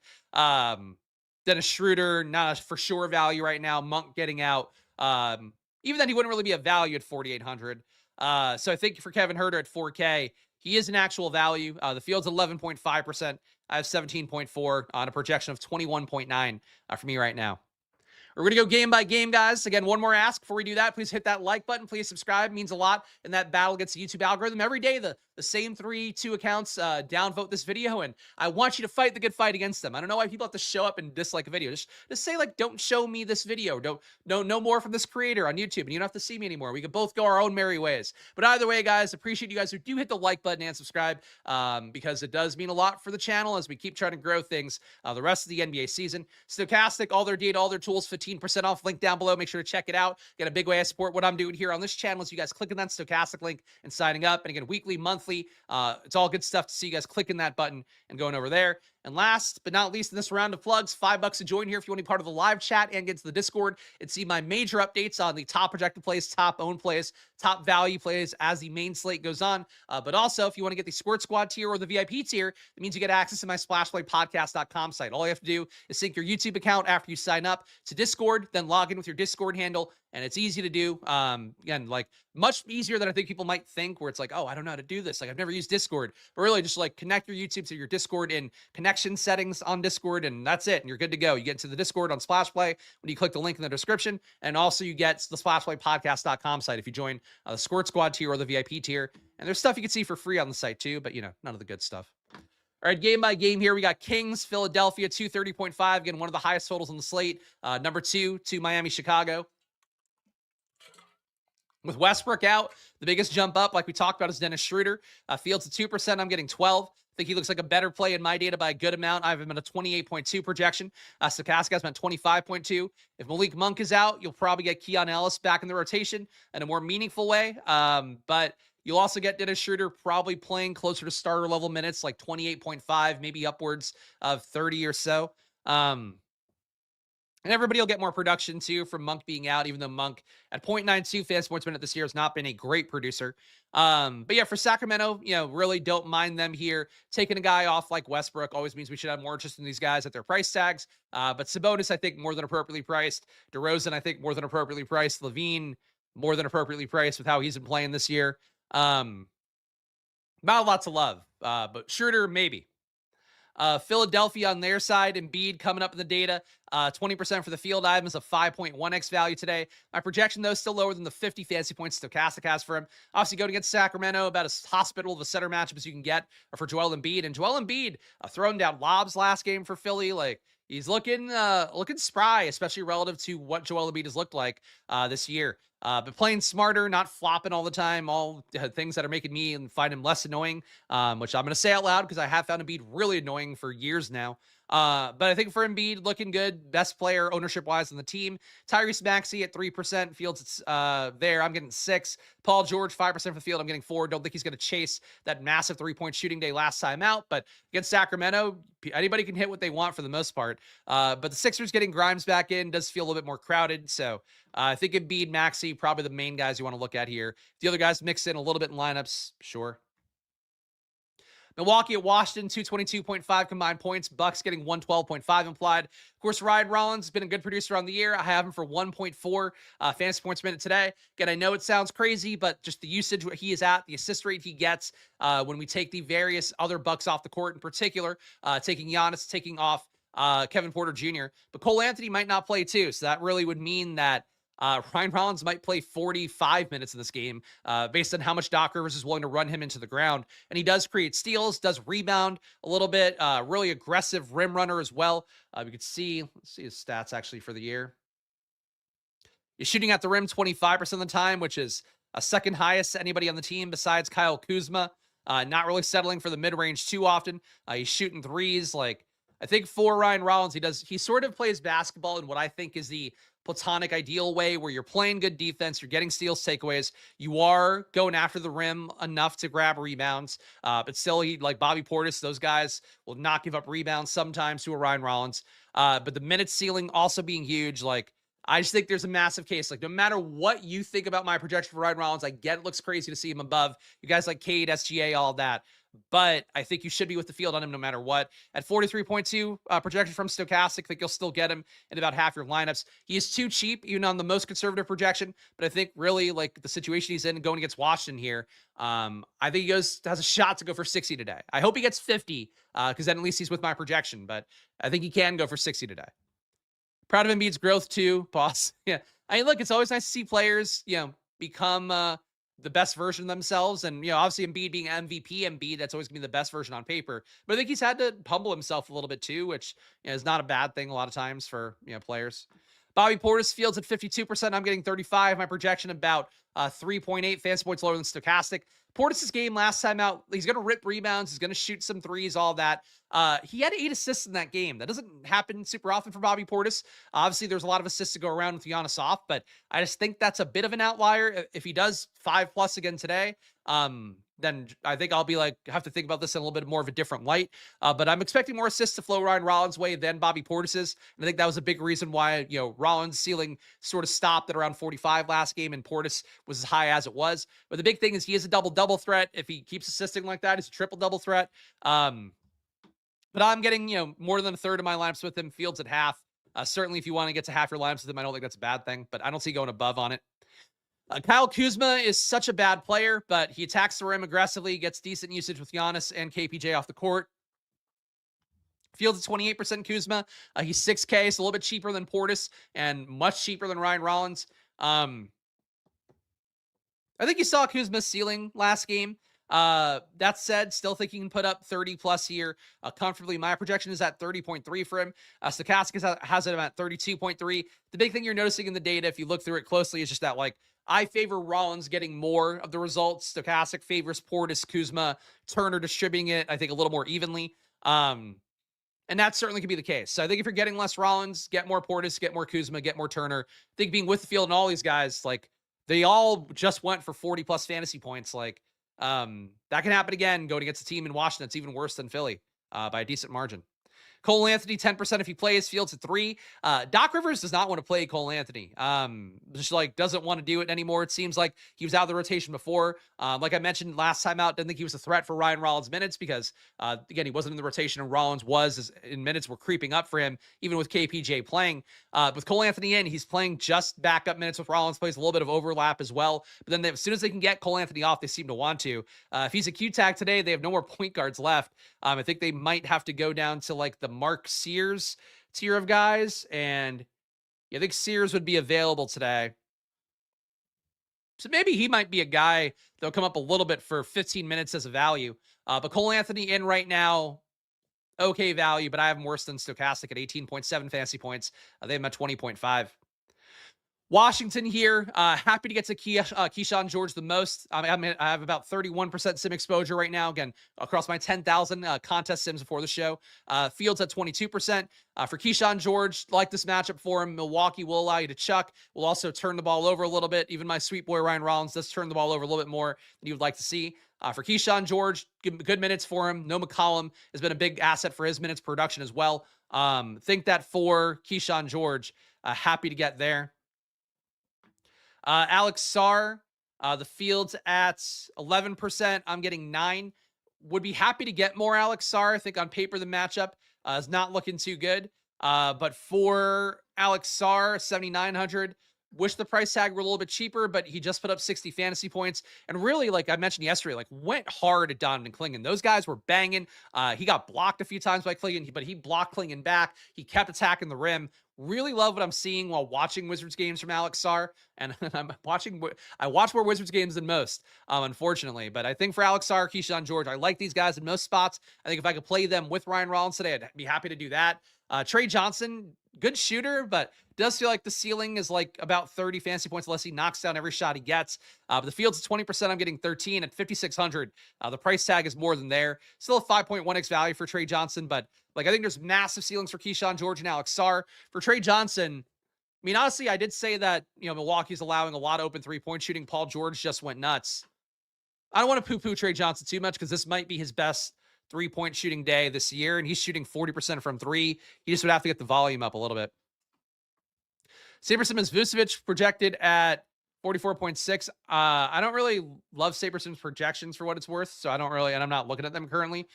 Dennis Schroeder, not a for sure value right now. Monk getting out. Even then, he wouldn't really be a value at 4,800. So I think for Kevin Huerter at 4K, he is an actual value. The field's 11.5%. I have 17.4 on a projection of 21.9 for me right now. We're going to go game by game, guys. Again, one more ask before we do that. Please hit that like button. Please subscribe. It means a lot in that battle against the YouTube algorithm. Every day, the the same 2 accounts downvote this video, and I want you to fight the good fight against them. I don't know why people have to show up and dislike a video. Just say, like, don't show me this video. Don't no more from this creator on YouTube, and you don't have to see me anymore. We can both go our own merry ways. But either way, guys, appreciate you guys who do hit the like button and subscribe, because it does mean a lot for the channel as we keep trying to grow things the rest of the NBA season. Stokastic, all their data, all their tools, 15% off. Link down below. Make sure to check it out. Get a big way I support what I'm doing here on this channel is you guys clicking that Stokastic link and signing up. And again, weekly, monthly, it's all good stuff to see you guys clicking that button and going over there. And last but not least in this round of plugs, $5 to join here if you want to be part of the live chat and get to the Discord and see my major updates on the top projected plays, top owned plays, top value plays as the main slate goes on. But also, if you want to get the Squirt Squad tier or the VIP tier, it means you get access to my splashplaypodcast.com site. All you have to do is sync your YouTube account after you sign up to Discord, then log in with your Discord handle, and it's easy to do. Again, like much easier than I think people might think, where it's like, oh, I don't know how to do this. Like, I've never used Discord. But really, just like connect your YouTube to your Discord in connection settings on Discord, and that's it. And you're good to go. You get into the Discord on Splash Play when you click the link in the description. And also, you get the splashplaypodcast.com site if you join the Squirt Squad tier or the VIP tier. And there's stuff you can see for free on the site too, but none of the good stuff. All right, game by game here. We got Kings, Philadelphia, 230.5. Again, one of the highest totals on the slate. Number 2 to Miami, Chicago. With Westbrook out, the biggest jump up, like we talked about, is Dennis Schroeder. Fields at 2%. I'm getting 12. I think he looks like a better play in my data by a good amount. I have him at a 28.2 projection. Stokastic has him at 25.2. If Malik Monk is out, you'll probably get Keon Ellis back in the rotation in a more meaningful way. But you'll also get Dennis Schroeder probably playing closer to starter level minutes, like 28.5, maybe upwards of 30 or so. And everybody will get more production, too, from Monk being out, even though Monk at 0.92 fantasy points per minute this year has not been a great producer. But yeah, for Sacramento, really don't mind them here. Taking a guy off like Westbrook always means we should have more interest in these guys at their price tags. But Sabonis, I think, more than appropriately priced. DeRozan, I think, more than appropriately priced. Levine, more than appropriately priced with how he's been playing this year. Not a lot to love, but Schroeder, maybe. Philadelphia on their side, Embiid coming up in the data, 20% for the field. I have him as a 5.1x value today. My projection, though, is still lower than the 50 fantasy points Stokastic has for him. Obviously, going against Sacramento, about as hospitable of a center matchup as you can get for Joel Embiid. And Joel Embiid throwing down lobs last game for Philly. Like, he's looking spry, especially relative to what Joel Embiid has looked like this year. But playing smarter, not flopping all the time, all things that are making me and find him less annoying, which I'm going to say out loud because I have found Embiid really annoying for years now. But I think for Embiid, looking good, best player ownership-wise on the team. Tyrese Maxey at 3%. Fields there. I'm getting 6. Paul George, 5% for the field. I'm getting 4. Don't think he's going to chase that massive three-point shooting day last time out. But against Sacramento, anybody can hit what they want for the most part. But the Sixers getting Grimes back in does feel a little bit more crowded. So I think Embiid, Maxey, probably the main guys you want to look at here. The other guys mix in a little bit in lineups, sure. Milwaukee at Washington, 222.5 combined points. Bucks getting 112.5 implied. Of course, Ryan Rollins has been a good producer on the year. I have him for 1.4 fantasy points per minute today. Again, I know it sounds crazy, but just the usage where he is at, the assist rate he gets when we take the various other Bucks off the court, in particular, taking Giannis, taking off Kevin Porter Jr. But Cole Anthony might not play too, so that really would mean that Ryan Rollins might play 45 minutes in this game based on how much Doc Rivers is willing to run him into the ground. And he does create steals, does rebound a little bit, really aggressive rim runner as well. We could see, let's see his stats actually for the year. He's shooting at the rim 25% of the time, which is a second highest to anybody on the team besides Kyle Kuzma. Not really settling for the mid-range too often. He's shooting threes. Like, I think for Ryan Rollins, he sort of plays basketball in what I think is the platonic ideal way, where you're playing good defense, you're getting steals, takeaways, you are going after the rim enough to grab rebounds, but still, like Bobby Portis, those guys will not give up rebounds sometimes to a Ryan Rollins, but the minute ceiling also being huge. Like, I just think there's a massive case. Like, no matter what you think about my projection for Ryan Rollins, I get it looks crazy to see him above you guys like Cade, SGA, all that. But I think you should be with the field on him no matter what. At 43.2 projection from Stokastic, I think you'll still get him in about half your lineups. He is too cheap, even on the most conservative projection. But I think really, like, the situation he's in going against Washington here, I think he has a shot to go for 60 today. I hope he gets 50 because then at least he's with my projection. But I think he can go for 60 today. Proud of Embiid's growth too, boss. Yeah, I mean, look, it's always nice to see players, become the best version of themselves. And, obviously Embiid being MVP Embiid, that's always gonna be the best version on paper. But I think he's had to humble himself a little bit too, which is not a bad thing a lot of times for, players. Bobby Portis Fields at 52%. I'm getting 35. My projection about 3.8 fantasy points lower than Stokastic. Portis' game last time out, he's going to rip rebounds. He's going to shoot some threes, all that. He had 8 assists in that game. That doesn't happen super often for Bobby Portis. Obviously, there's a lot of assists to go around with Giannis off, but I just think that's a bit of an outlier. If he does 5+ again today, then I think I'll be have to think about this in a little bit more of a different light. But I'm expecting more assists to flow Ryan Rollins' way than Bobby Portis's. And I think that was a big reason why, Rollins' ceiling sort of stopped at around 45 last game, and Portis was as high as it was. But the big thing is he is a double-double threat. If he keeps assisting like that, he's a triple-double threat. But I'm getting, more than a third of my lineups with him. Fields at half. Certainly, if you want to get to half your lineups with him, I don't think that's a bad thing, but I don't see going above on it. Kyle Kuzma is such a bad player, but he attacks the rim aggressively, gets decent usage with Giannis and KPJ off the court. Fields at 28% Kuzma. He's 6K, so a little bit cheaper than Portis and much cheaper than Ryan Rollins. I think you saw Kuzma's ceiling last game. That said, still think he can put up 30+ here comfortably. My projection is at 30.3 for him. Stokastic has it at 32.3. The big thing you're noticing in the data, if you look through it closely, is just that I favor Rollins getting more of the results. Stokastic favors Portis, Kuzma, Turner distributing it, I think, a little more evenly. And that certainly could be the case. So I think if you're getting less Rollins, get more Portis, get more Kuzma, get more Turner. I think being with the field and all these guys, they all just went for 40+ fantasy points. That can happen again going against a team in Washington that's even worse than Philly by a decent margin. Cole Anthony, 10% if he plays. Fields at 3. Doc Rivers does not want to play Cole Anthony. Just doesn't want to do it anymore. It seems like he was out of the rotation before. Like I mentioned last time out, didn't think he was a threat for Ryan Rollins' minutes because, again, he wasn't in the rotation and Rollins in minutes were creeping up for him, even with KPJ playing. With Cole Anthony in, he's playing just backup minutes with Rollins, plays a little bit of overlap as well. But then as soon as they can get Cole Anthony off, they seem to want to. If he's a Q-tag today, they have no more point guards left. I think they might have to go down to the Mark Sears tier of guys. And I think Sears would be available today. So maybe he might be a guy that'll come up a little bit for 15 minutes as a value. But Cole Anthony in right now, okay value, but I have him worse than Stokastic at 18.7 fantasy points. They have him at 20.5. Washington here, happy to get to Keyshawn George the most. I have about 31% sim exposure right now, again, across my 10,000 contest sims before the show. Fields at 22%. For Keyshawn George, like this matchup for him, Milwaukee will allow you to chuck. Will also turn the ball over a little bit. Even my sweet boy Ryan Rollins does turn the ball over a little bit more than you would like to see. For Keyshawn George, good minutes for him. No McCollum has been a big asset for his minutes production as well. Think that for Keyshawn George, happy to get there. Alex Sarr, the Fields at 11%. I'm getting 9. Would be happy to get more Alex Sarr. I think on paper the matchup is not looking too good. But for Alex Sarr, 7,900. Wish the price tag were a little bit cheaper, but he just put up 60 fantasy points. And really, like I mentioned yesterday, went hard at Donovan Clingan. Those guys were banging. He got blocked a few times by Clingan, but he blocked Clingan back. He kept attacking the rim. Really love what I'm seeing while watching Wizards games from Alex Sarr. And I watch more Wizards games than most, unfortunately. But I think for Alex Sarr, Keyshawn George, I like these guys in most spots. I think if I could play them with Ryan Rollins today, I'd be happy to do that. Trey Johnson, good shooter, but does feel like the ceiling is about 30 fantasy points unless he knocks down every shot he gets. But the Fields at 20%, I'm getting 13 at 5,600. The price tag is more than there. Still a 5.1x value for Trey Johnson, but I think there's massive ceilings for Keyshawn George and Alex Sarr. For Trey Johnson, I mean, honestly, I did say that, Milwaukee's allowing a lot of open three-point shooting. Paul George just went nuts. I don't want to poo-poo Trey Johnson too much because this might be his best three-point shooting day this year, and he's shooting 40% from three. He just would have to get the volume up a little bit. Saber Simmons Vucevic projected at 44.6. I don't really love Saber Simmons projections for what it's worth, so I don't really, and I'm not looking at them currently.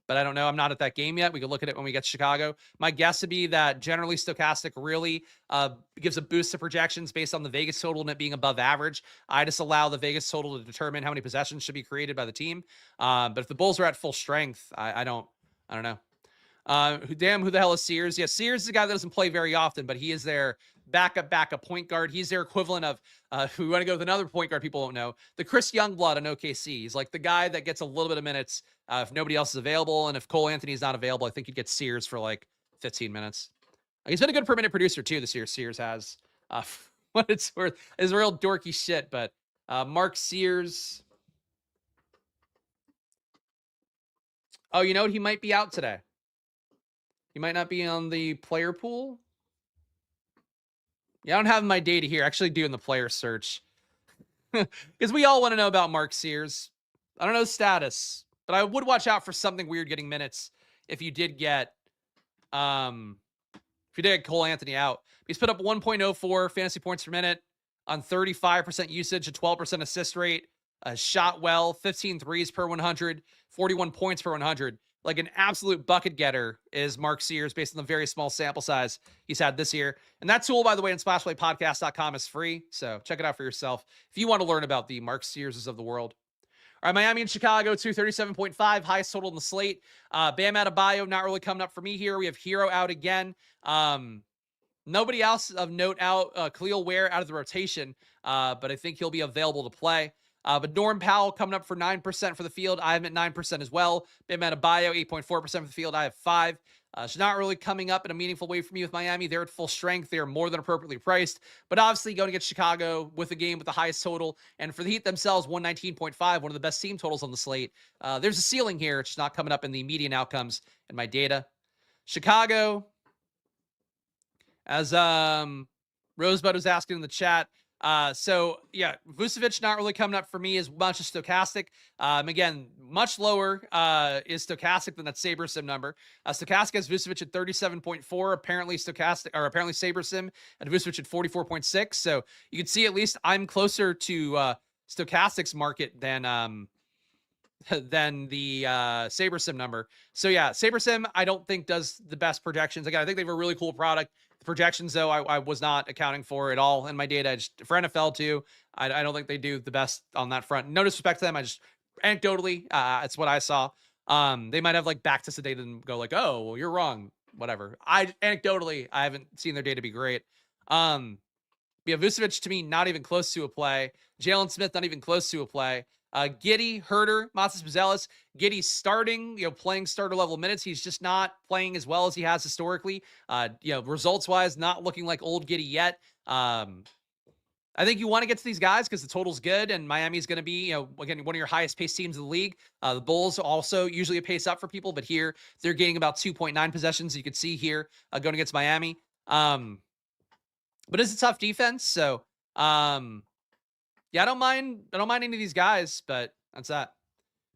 But I don't know. I'm not at that game yet. We can look at it when we get to Chicago. My guess would be that generally Stokastic really gives a boost to projections based on the Vegas total and it being above average. I just allow the Vegas total to determine how many possessions should be created by the team. But if the Bulls are at full strength, I don't know. Who the hell is Sears? Yeah, Sears is a guy that doesn't play very often, but he is their backup point guard. He's their equivalent of, if we want to go with another point guard people don't know, the Chris Youngblood on OKC. He's like the guy that gets a little bit of minutes if nobody else is available. And if Cole Anthony's not available, I think you'd get Sears for like 15 minutes. He's been a good per minute producer too this year. Sears has, what it's worth. It's real dorky shit, but Mark Sears. Oh, you know what? He might be out today. He might not be on the player pool. Yeah, I don't have my data here. Actually, doing the player search because we all want to know about Mark Sears. I don't know status, but I would watch out for something weird getting minutes if you did get Cole Anthony out. He's put up 1.04 fantasy points per minute on 35% usage, a 12% assist rate, shot well, 15 threes per 100, 41 points per 100. Like an absolute bucket getter is Mark Sears based on the very small sample size he's had this year. And that tool, by the way, on splashplaypodcast.com is free. So check it out for yourself if you want to learn about the Mark Searses of the world. All right, Miami and Chicago, 237.5, highest total in the slate. Bam Adebayo, not really coming up for me here. We have Hero out again. Nobody else of note out. Khalil Ware out of the rotation, but I think he'll be available to play. But Norm Powell coming up for 9% for the field. I am at 9% as well. Bam Adebayo, 8.4% for the field. I have 5. She's not really coming up in a meaningful way for me with Miami. They're at full strength. They're more than appropriately priced. But obviously going against Chicago with a game with the highest total. And for the Heat themselves, 119.5, one of the best team totals on the slate. There's a ceiling here. It's just not coming up in the median outcomes in my data. Chicago, as Rosebud was asking in the chat, so yeah, Vucevic not really coming up for me as much as Stokastic. Again, much lower is Stokastic than that SaberSim number. Stokastic has Vucevic at 37.4. Apparently SaberSim at Vucevic at 44.6. So you can see at least I'm closer to Stokastic's market than the SaberSim number. So yeah, SaberSim I don't think does the best projections. Again, I think they have a really cool product. The projections, though, I was not accounting for at all in my data. Just for NFL, too, I don't think they do the best on that front. No disrespect to them. I just, anecdotally, it's what I saw. They might have, like, backtested data and go like, oh, well, you're wrong. Whatever. Anecdotally, I haven't seen their data be great. Yeah, Vucevic, to me, not even close to a play. Jalen Smith, not even close to a play. Giddey, Herter, Matas Buzelis. Giddey starting, playing starter level minutes. He's just not playing as well as he has historically. Results wise, not looking like old Giddey yet. I think you want to get to these guys because the total's good, and Miami's going to be, again, one of your highest paced teams in the league. The Bulls also usually a pace up for people, but here they're gaining about 2.9 possessions. You can see here going against Miami. But it's a tough defense, so yeah, I don't mind any of these guys, but that's that.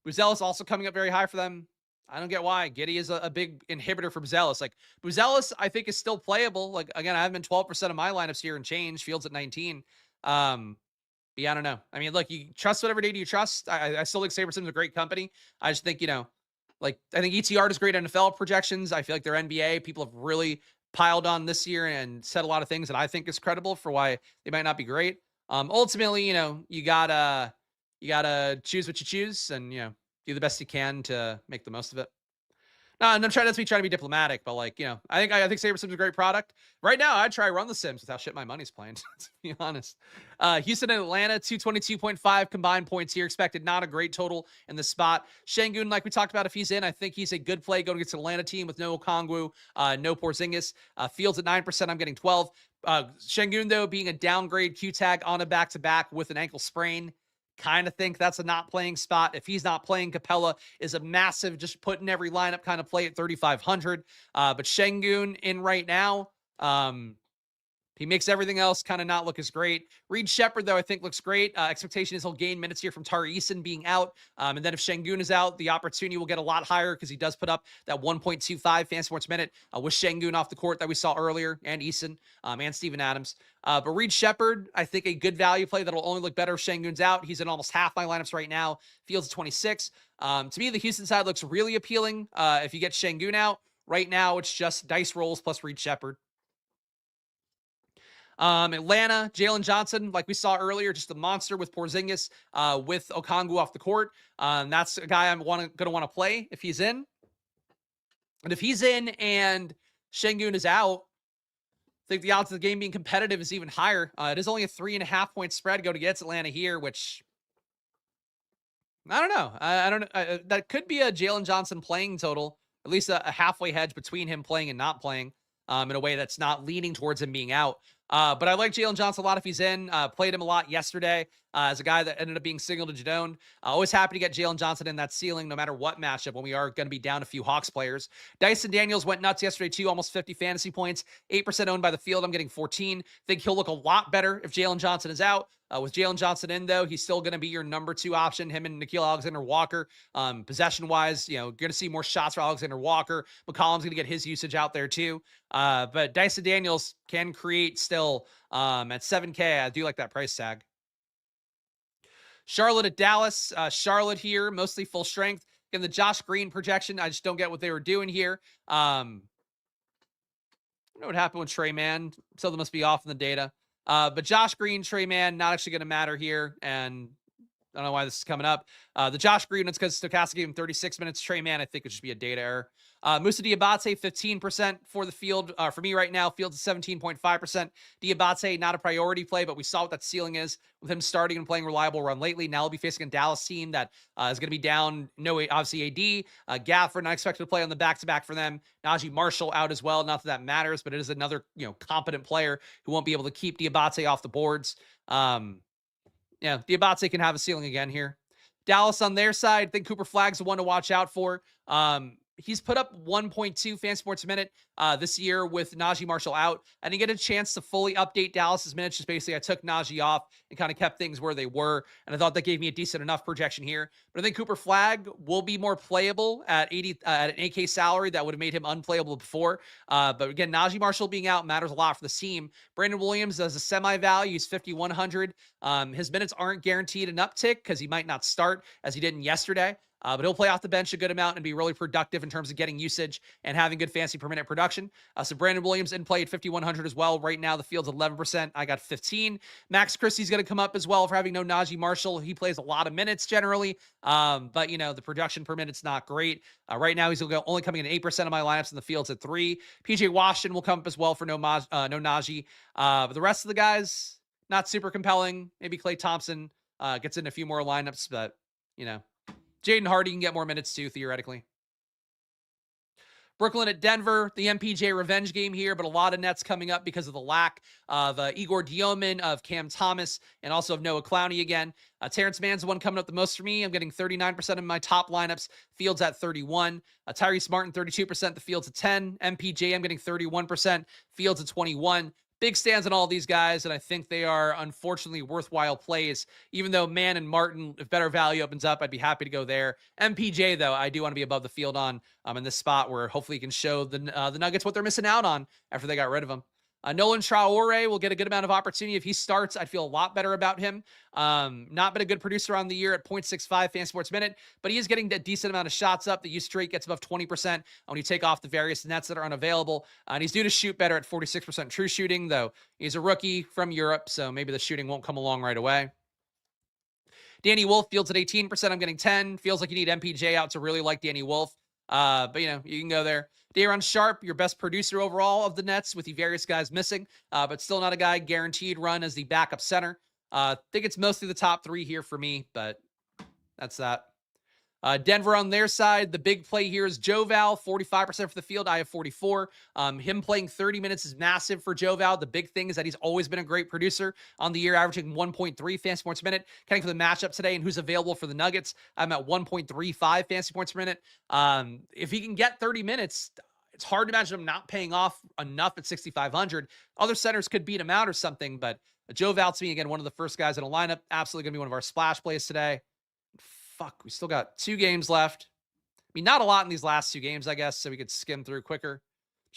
Buzelis also coming up very high for them. I don't get why. Giddey is a big inhibitor for Buzelis. Like, Buzelis, I think, is still playable. Like, again, I have been 12% of my lineups here and change. Fields at 19. But yeah, I don't know. I mean, look, you trust whatever data you trust. I still think SaberSim's a great company. I just think, I think ETR does great NFL projections. I feel like their NBA, people have really piled on this year and said a lot of things that I think is credible for why they might not be great. Ultimately, you gotta choose what you choose and, do the best you can to make the most of it. No, and I'm trying to be diplomatic, but I think SaberSim's a great product. Right now, I'd try run the Sims with how shit my money's playing, to be honest. Houston and Atlanta, 222.5 combined points here. Expected not a great total in the spot. Şengün, like we talked about, if he's in, I think he's a good play going against an Atlanta team with no Okongwu, no Porzingis. Fields at 9%, I'm getting 12. Şengün, though, being a downgrade Q tag on a back-to-back with an ankle sprain. Kind of think that's a not playing spot. If he's not playing, Capella is a massive, just put in every lineup kind of play at 3,500. But Şengün in right now, he makes everything else kind of not look as great. Reed Shepherd, though, I think looks great. Expectation is he'll gain minutes here from Tari Eason being out. And then if Şengün is out, the opportunity will get a lot higher because he does put up that 1.25 fantasy points minute with Şengün off the court that we saw earlier, and Eason, and Steven Adams. But Reed Shepherd, I think a good value play that'll only look better if Şengün's out. He's in almost half my lineups right now. Fields 26. To me, the Houston side looks really appealing if you get Şengün out. Right now, it's just dice rolls plus Reed Shepherd. Atlanta, Jalen Johnson, like we saw earlier, just a monster with Porzingis, with Okongwu off the court. That's a guy I'm going to want to play if he's in. And if he's in and Şengün is out, I think the odds of the game being competitive is even higher. It is only a 3.5-point spread going against Atlanta here, which I don't know. I don't know. That could be a Jalen Johnson playing total, at least a halfway hedge between him playing and not playing, in a way that's not leaning towards him being out. But I like Jalen Johnson a lot if he's in. Played him a lot yesterday as a guy that ended up being signaled to Jadone. Always happy to get Jalen Johnson in that ceiling, no matter what matchup, when we are going to be down a few Hawks players. Dyson Daniels went nuts yesterday too, almost 50 fantasy points, 8% owned by the field. I'm getting 14. Think he'll look a lot better if Jalen Johnson is out. With Jalen Johnson in, though, he's still going to be your number 2 option, him and Nickeil Alexander-Walker. Possession-wise, you're going to see more shots for Alexander-Walker. McCollum's going to get his usage out there, too. But Dyson Daniels can create still at 7K. I do like that price tag. Charlotte at Dallas. Charlotte here, mostly full strength. In the Josh Green projection, I just don't get what they were doing here. I don't know what happened with Trey Mann. Something must be off in the data. But Josh Green, Trey Mann, not actually going to matter here. And I don't know why this is coming up. The Josh Green, it's because Stokastic gave him 36 minutes. Trey Mann, I think it should be a data error. Moussa Diabate, 15% for the field. For me right now, field's at 17.5%. Diabate, not a priority play, but we saw what that ceiling is with him starting and playing reliable run lately. Now he'll be facing a Dallas team that is going to be down. No, obviously AD. Gafford, not expected to play on the back-to-back for them. Najee Marshall out as well. Not that that matters, but it is another competent player who won't be able to keep Diabate off the boards. Yeah, Diabate can have a ceiling again here. Dallas on their side, I think Cooper Flagg's the one to watch out for. He's put up 1.2 fantasy points a minute this year with Najee Marshall out. I didn't get a chance to fully update Dallas's minutes. Just basically, I took Najee off and kind of kept things where they were. And I thought that gave me a decent enough projection here. But I think Cooper Flagg will be more playable at an 8K salary that would have made him unplayable before. But again, Najee Marshall being out matters a lot for the team. Brandon Williams as a semi-value, he's 5,100. His minutes aren't guaranteed an uptick because he might not start as he didn't yesterday. But he'll play off the bench a good amount and be really productive in terms of getting usage and having good fantasy per minute production. So Brandon Williams in play at 5,100 as well. Right now, the field's 11%. I got 15. Max Christie's going to come up as well for having no Najee Marshall. He plays a lot of minutes generally. But, the production per minute's not great. Right now, he's only coming in 8% of my lineups, and the field's at 3. PJ Washington will come up as well for no Najee. But the rest of the guys, not super compelling. Maybe Klay Thompson gets in a few more lineups, but, Jaden Hardy can get more minutes too, theoretically. Brooklyn at Denver, the MPJ revenge game here, but a lot of nets coming up because of the lack of Igor Diomin, of Cam Thomas, and also of Noah Clowney again. Terrence Mann's the one coming up the most for me. I'm getting 39% of my top lineups. Fields at 31. Tyrese Martin, 32%. The field's at 10. MPJ, I'm getting 31%. Fields at 21. Big stands on all these guys, and I think they are unfortunately worthwhile plays. Even though Mann and Martin, if better value opens up, I'd be happy to go there. MPJ, though, I do want to be above the field on in this spot where hopefully he can show the Nuggets what they're missing out on after they got rid of him. Nolan Traore will get a good amount of opportunity. If he starts, I'd feel a lot better about him. Not been a good producer on the year at 0.65 fantasy points a minute, but he is getting a decent amount of shots up. The usage rate gets above 20% when you take off the various nets that are unavailable. And he's due to shoot better at 46% true shooting, though he's a rookie from Europe, so maybe the shooting won't come along right away. Danny Wolf fields at 18%. I'm getting 10. Feels like you need MPJ out to really like Danny Wolf. But, you can go there. Day'Ron Sharp, your best producer overall of the Nets with the various guys missing, but still not a guy guaranteed run as the backup center. Think it's mostly the top 3 here for me, but that's that. Denver on their side, the big play here is Joe Val, 45% for the field. I have 44. Him playing 30 minutes is massive for Joe Val. The big thing is that he's always been a great producer on the year, averaging 1.3 fantasy points per minute. Counting for the matchup today and who's available for the Nuggets, I'm at 1.35 fantasy points per minute. If he can get 30 minutes, it's hard to imagine him not paying off enough at 6,500. Other centers could beat him out or something, but Joe Val to me, again, one of the first guys in a lineup. Absolutely going to be one of our splash plays today. Fuck, we still got 2 games left. I mean, not a lot in these last 2 games, I guess, so we could skim through quicker.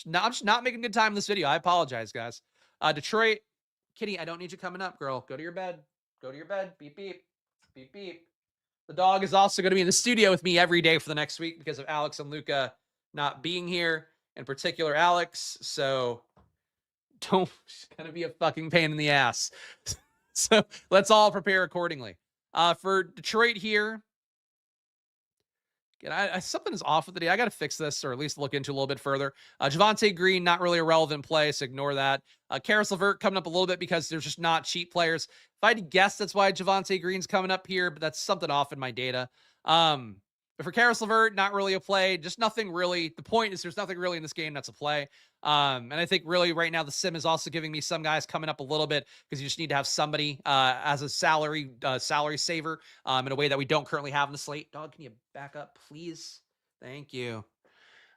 I'm just not making good time in this video. I apologize, guys. Detroit. Kitty, I don't need you coming up, girl. Go to your bed. Go to your bed. Beep, beep. Beep, beep. The dog is also going to be in the studio with me every day for the next week because of Alex and Luca not being here, in particular Alex. So don't, it's going to be a fucking pain in the ass. So let's all prepare accordingly. For Detroit here, Something is off with the day. I got to fix this, or at least look into a little bit further. Javonte Green, not really a relevant play, so ignore that. Karis LeVert coming up a little bit because there's just not cheap players. If I had to guess, that's why Javonte Green's coming up here, but that's something off in my data. But for Karis LeVert, not really a play. Just nothing really. The point is there's nothing really in this game that's a play. And I think really right now the sim is also giving me some guys coming up a little bit because you just need to have somebody as a salary saver in a way that we don't currently have in the slate. Dog, can you back up, please? Thank you.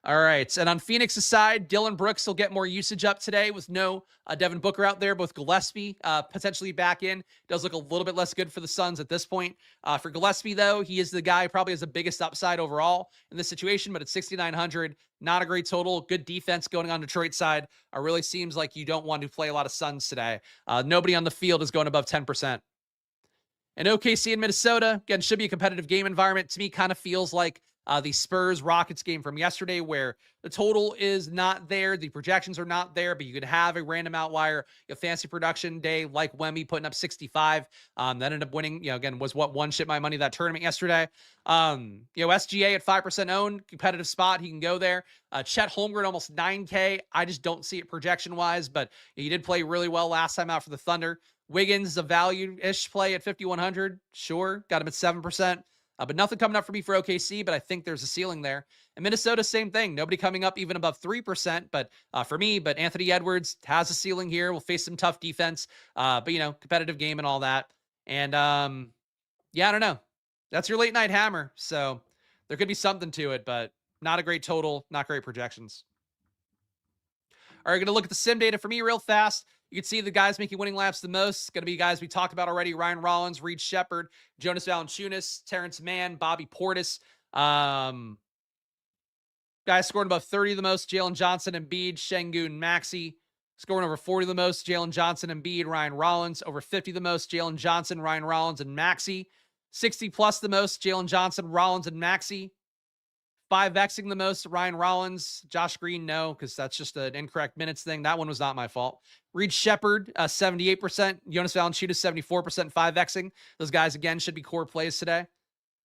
All right. And on Phoenix's side, Dylan Brooks will get more usage up today with no Devin Booker out there. Both Gillespie potentially back in. Does look a little bit less good for the Suns at this point. For Gillespie, though, he is the guy probably has the biggest upside overall in this situation, but at 6,900, not a great total. Good defense going on Detroit's side. Really seems like you don't want to play a lot of Suns today. Nobody on the field is going above 10%. And OKC in Minnesota, again, should be a competitive game environment. To me, kind of feels like the Spurs-Rockets game from yesterday where the total is not there, the projections are not there, but you could have a random outlier, fancy production day like Wemby putting up 65. That ended up winning, again, was what won shit my money that tournament yesterday. SGA at 5% owned, competitive spot. He can go there. Chet Holmgren, almost 9K. I just don't see it projection-wise, but he did play really well last time out for the Thunder. Wiggins, a value-ish play at 5,100. Sure, got him at 7%. But nothing coming up for me for OKC, but I think there's a ceiling there. And Minnesota, same thing. Nobody coming up even above 3%, but for me, but Anthony Edwards has a ceiling here. We'll face some tough defense, but competitive game and all that. And I don't know. That's your late night hammer. So there could be something to it, but not a great total, not great projections. All right, going to look at the sim data for me real fast. You can see the guys making winning laps the most. It's going to be guys we talked about already: Ryan Rollins, Reed Shepherd, Jonas Valanciunas, Terrence Mann, Bobby Portis. Guys scoring above 30 the most: Jalen Johnson, Embiid, Şengün, Maxey. Scoring over 40 the most: Jalen Johnson, Embiid, Ryan Rollins. Over 50 the most: Jalen Johnson, Ryan Rollins, and Maxey. 60 plus the most: Jalen Johnson, Rollins, and Maxey. 5xing the most: Ryan Rollins. Josh Green, no, because that's just an incorrect minutes thing. That one was not my fault. Reed Shepherd, 78%. Jonas Valanciunas, 74%. 5xing. Those guys, again, should be core plays today.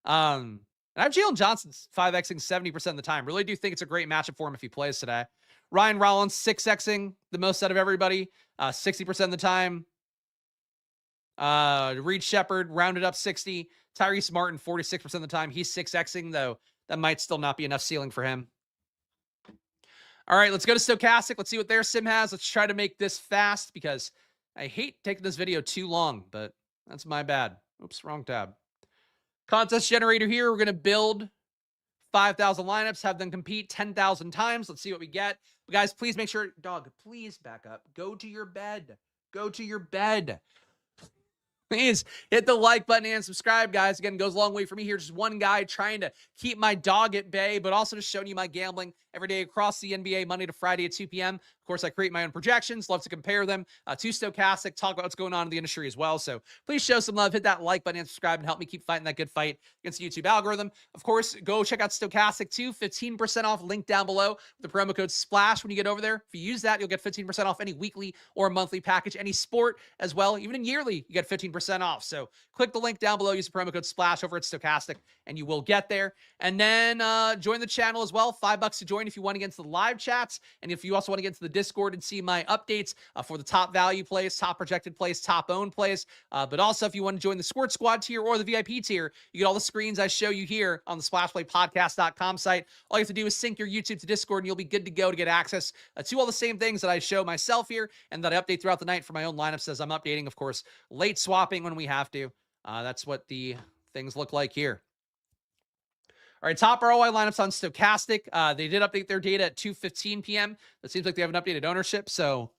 And I have Jalen Johnson 5xing 70% of the time. Really do think it's a great matchup for him if he plays today. Ryan Rollins, 6xing the most out of everybody, 60% of the time. Reed Shepherd, rounded up 60. Tyrese Martin, 46% of the time. He's 6xing, though. That might still not be enough ceiling for him. All right, let's go to Stokastic. Let's see what their sim has. Let's try to make this fast because I hate taking this video too long, but that's my bad. Oops, wrong tab. Contest generator here. We're going to build 5,000 lineups, have them compete 10,000 times. Let's see what we get. But guys, please make sure, dog, please back up. Go to your bed. Go to your bed. Please hit the like button and subscribe, guys. Again, goes a long way for me here. Just one guy trying to keep my dog at bay, but also just showing you my gambling every day across the NBA, Monday to Friday at 2 p.m. Of course, I create my own projections. Love to compare them to Stokastic, talk about what's going on in the industry as well. So please show some love. Hit that like button and subscribe and help me keep fighting that good fight against the YouTube algorithm. Of course, go check out Stokastic too. 15% off, link down below. The promo code SPLASH when you get over there. If you use that, you'll get 15% off any weekly or monthly package, any sport as well. Even in yearly, you get 15% off. So click the link down below. Use the promo code SPLASH over at Stokastic and you will get there. And then join the channel as well. $5 to join if you want to get into the live chats. And if you also want to get into the Discord and see my updates for the top value plays, top projected plays, top owned plays. But also if you want to join the Squirt Squad tier or the VIP tier, you get all the screens I show you here on the SplashPlayPodcast.com site. All you have to do is sync your YouTube to Discord and you'll be good to go to get access to all the same things that I show myself here and that I update throughout the night for my own lineups as I'm updating, of course, late swapping when we have to. That's what the things look like here. All right, top ROI lineups on Stokastic. They did update their data at 2:15 p.m. It seems like they haven't updated ownership, so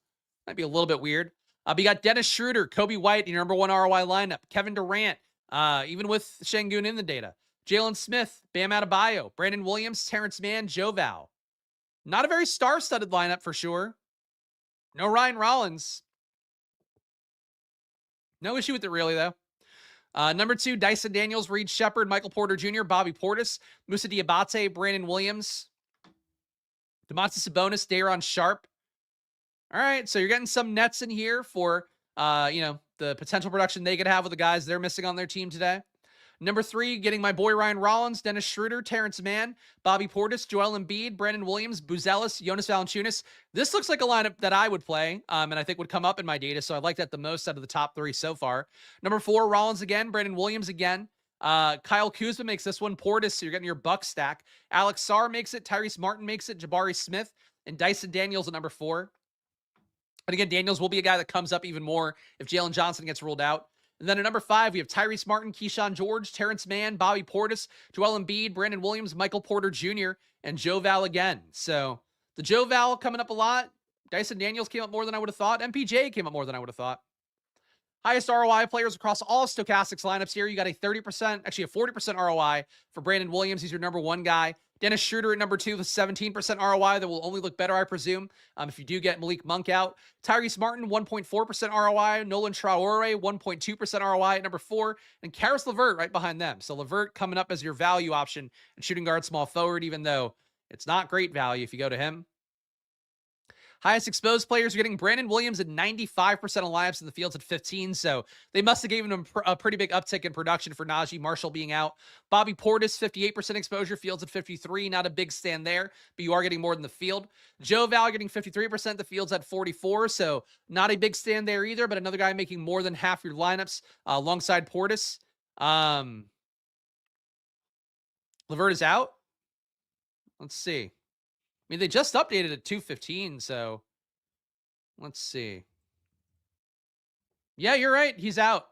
might be a little bit weird. But you got Dennis Schroeder, Kobe White in your number one ROI lineup. Kevin Durant, even with Şengün in the data. Jalen Smith, Bam Adebayo, Brandon Williams, Terrence Mann, Joe Val. Not a very star-studded lineup for sure. No Ryan Rollins. No issue with it really, though. Number 2, Dyson Daniels, Reed Shepherd, Michael Porter Jr., Bobby Portis, Moussa Diabate, Brandon Williams, Domantas Sabonis, Daron Sharp. All right, so you're getting some nets in here for, the potential production they could have with the guys they're missing on their team today. Number 3, getting my boy Ryan Rollins, Dennis Schroeder, Terrence Mann, Bobby Portis, Joel Embiid, Brandon Williams, Buzelis, Jonas Valanciunas. This looks like a lineup that I would play, and I think would come up in my data, so I like that the most out of the top 3 so far. Number 4, Rollins again, Brandon Williams again. Kyle Kuzma makes this one. Portis, so you're getting your Buck stack. Alex Sarr makes it. Tyrese Martin makes it. Jabari Smith and Dyson Daniels at number 4. And again, Daniels will be a guy that comes up even more if Jalen Johnson gets ruled out. And then at number 5, we have Tyrese Martin, Keyshawn George, Terrence Mann, Bobby Portis, Joel Embiid, Brandon Williams, Michael Porter Jr., and Joe Val again. So the Joe Val coming up a lot. Dyson Daniels came up more than I would have thought. MPJ came up more than I would have thought. Highest ROI players across all of Stokastic's lineups here. You got a 30%, actually a 40% ROI for Brandon Williams. He's your number 1 guy. Dennis Schroeder at number 2 with 17% ROI. That will only look better, I presume, if you do get Malik Monk out. Tyrese Martin, 1.4% ROI. Nolan Traore, 1.2% ROI at number 4. And Karis LeVert right behind them. So LeVert coming up as your value option and shooting guard small forward, even though it's not great value if you go to him. Highest exposed players are getting Brandon Williams at 95% of lineups in the fields at 15. So they must have given him a pretty big uptick in production for Najee Marshall being out. Bobby Portis, 58% exposure, fields at 53. Not a big stand there, but you are getting more than the field. Joe Val getting 53%, the field's at 44. So not a big stand there either, but another guy making more than half your lineups alongside Portis. LeVert is out. Let's see. I mean, they just updated at 215, so let's see. Yeah, you're right. He's out.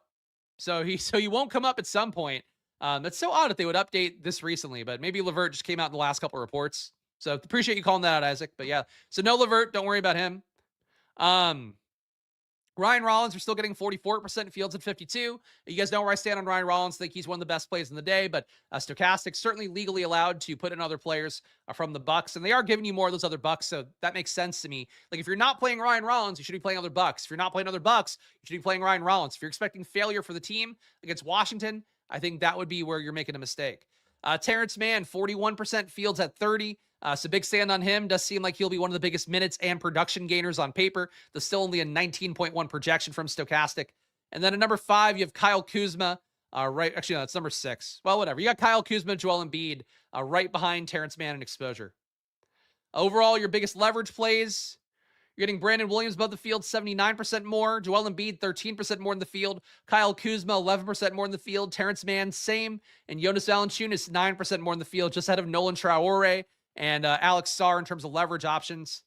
So he won't come up at some point. That's so odd that they would update this recently, but maybe LeVert just came out in the last couple of reports. So appreciate you calling that out, Isaac. But yeah, so no LeVert. Don't worry about him. Ryan Rollins, we're still getting 44%, fields at 52. You guys know where I stand on Ryan Rollins. I think he's one of the best plays in the day, but Stokastic certainly legally allowed to put in other players from the Bucks, and they are giving you more of those other Bucks, so that makes sense to me. Like, if you're not playing Ryan Rollins, you should be playing other Bucks. If you're not playing other Bucks, you should be playing Ryan Rollins. If you're expecting failure for the team against Washington, I think that would be where you're making a mistake. Terrence Mann, 41%, fields at 30. So big stand on him. Does seem like he'll be one of the biggest minutes and production gainers on paper. There's still only a 19.1 projection from Stokastic. And then at number 5, you have Kyle Kuzma. Right, actually, no, that's number 6. Well, whatever. You got Kyle Kuzma, Joel Embiid, right behind Terrence Mann in exposure. Overall, your biggest leverage plays. You're getting Brandon Williams above the field, 79% more. Joel Embiid, 13% more in the field. Kyle Kuzma, 11% more in the field. Terrence Mann, same. And Jonas Valanciunas, 9% more in the field, just ahead of Nolan Traore and Alex Sarr in terms of leverage options.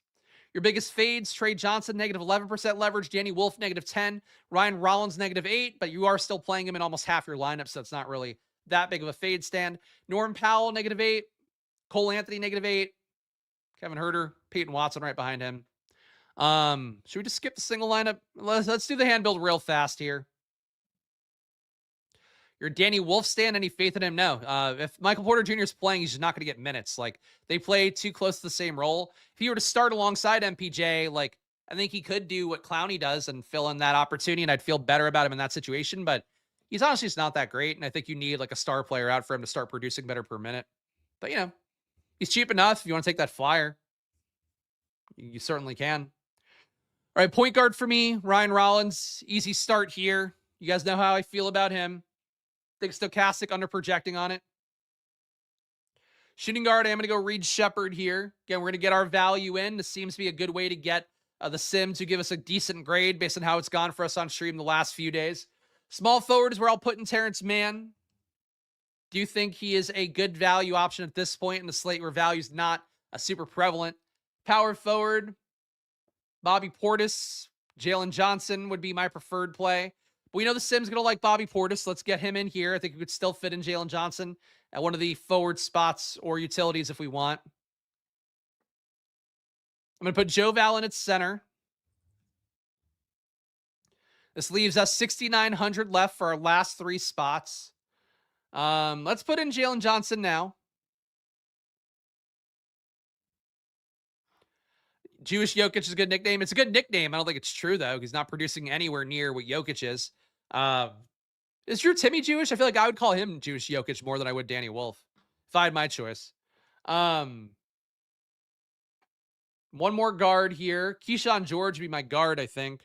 Your biggest fades, Trey Johnson, negative 11% leverage. Danny Wolf, negative 10. Ryan Rollins, negative 8, but you are still playing him in almost half your lineup, so it's not really that big of a fade stand. Norm Powell, negative 8. Cole Anthony, negative 8. Kevin Huerter, Peyton Watson right behind him. Should we just skip the single lineup? Let's do the hand build real fast here. Your Danny Wolf stand, any faith in him? No. If Michael Porter Jr. is playing, he's just not going to get minutes. Like, they play too close to the same role. If he were to start alongside MPJ, like, I think he could do what Clowney does and fill in that opportunity, and I'd feel better about him in that situation. But he's honestly just not that great, and I think you need like a star player out for him to start producing better per minute. But, you know, he's cheap enough. If you want to take that flyer, you certainly can. All right, point guard for me, Ryan Rollins. Easy start here. You guys know how I feel about him. Think Stokastic under projecting on it. Shooting guard, I'm going to go Reed Shepherd here. Again, we're going to get our value in. This seems to be a good way to get the sim to give us a decent grade based on how it's gone for us on stream the last few days. Small forward is where I'll put in Terrence Mann. Do you think he is a good value option at this point in the slate where value is not super prevalent? Power forward, Bobby Portis, Jalen Johnson would be my preferred play. We know the sim's going to like Bobby Portis. Let's get him in here. I think we could still fit in Jalen Johnson at one of the forward spots or utilities if we want. I'm going to put Joe Val in at center. This leaves us 6,900 left for our last 3 spots. Let's put in Jalen Johnson now. Jewish Jokic is a good nickname. It's a good nickname. I don't think it's true, though. He's not producing anywhere near what Jokic is. Is Drew Timmy Jewish? I feel like I would call him Jewish Jokic more than I would Danny Wolf if I had my choice. One more guard here. Keyshawn George would be my guard, I think.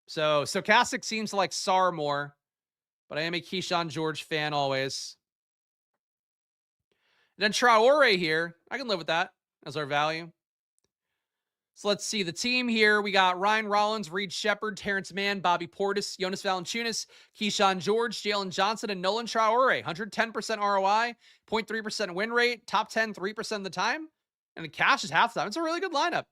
So Stokastic seems to like Sarr more. but I am a Keyshawn George fan always. And then Traore here. I can live with that as our value. So let's see the team here. We got Ryan Rollins, Reed Shepard, Terrence Mann, Bobby Portis, Jonas Valanciunas, Keyshawn George, Jalen Johnson, and Nolan Traore. 110% ROI, 0.3% win rate, top 10, 3% of the time. And the cash is half the time. It's a really good lineup.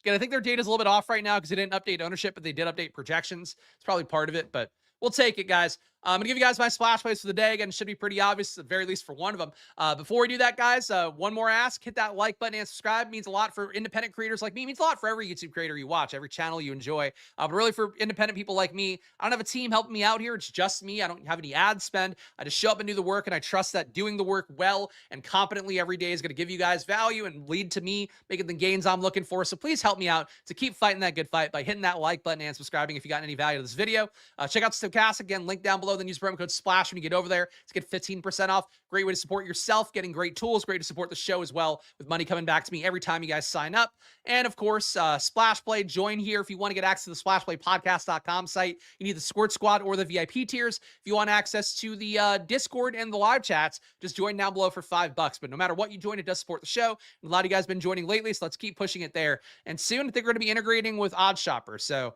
Again, I think their data is a little bit off right now because they didn't update ownership, but they did update projections. It's probably part of it, but we'll take it, guys. I'm going to give you guys my splash plays for the day. Again, it should be pretty obvious, at the very least for one of them. Before we do that, guys, one more ask. Hit that like button and subscribe. It means a lot for independent creators like me. It means a lot for every YouTube creator you watch, every channel you enjoy. But really for independent people like me, I don't have a team helping me out here. It's just me. I don't have any ad spend. I just show up and do the work, and I trust that doing the work well and competently every day is going to give you guys value and lead to me making the gains I'm looking for. So please help me out to keep fighting that good fight by hitting that like button and subscribing if you got any value to this video. Check out Stokastic, again, link down below. Then use promo code SPLASH when you get over there to get 15% off. Great way to support yourself, getting great tools, great to support the show as well, with money coming back to me every time you guys sign up. And of course, Splash Play, join here if you want to get access to the splashplaypodcast.com site. You need the Squirt Squad or the VIP tiers. If you want access to the Discord and the live chats, just join down below for $5. But no matter what you join, it does support the show. And a lot of you guys have been joining lately, so let's keep pushing it there. And soon, I think we're going to be integrating with Odd Shopper. So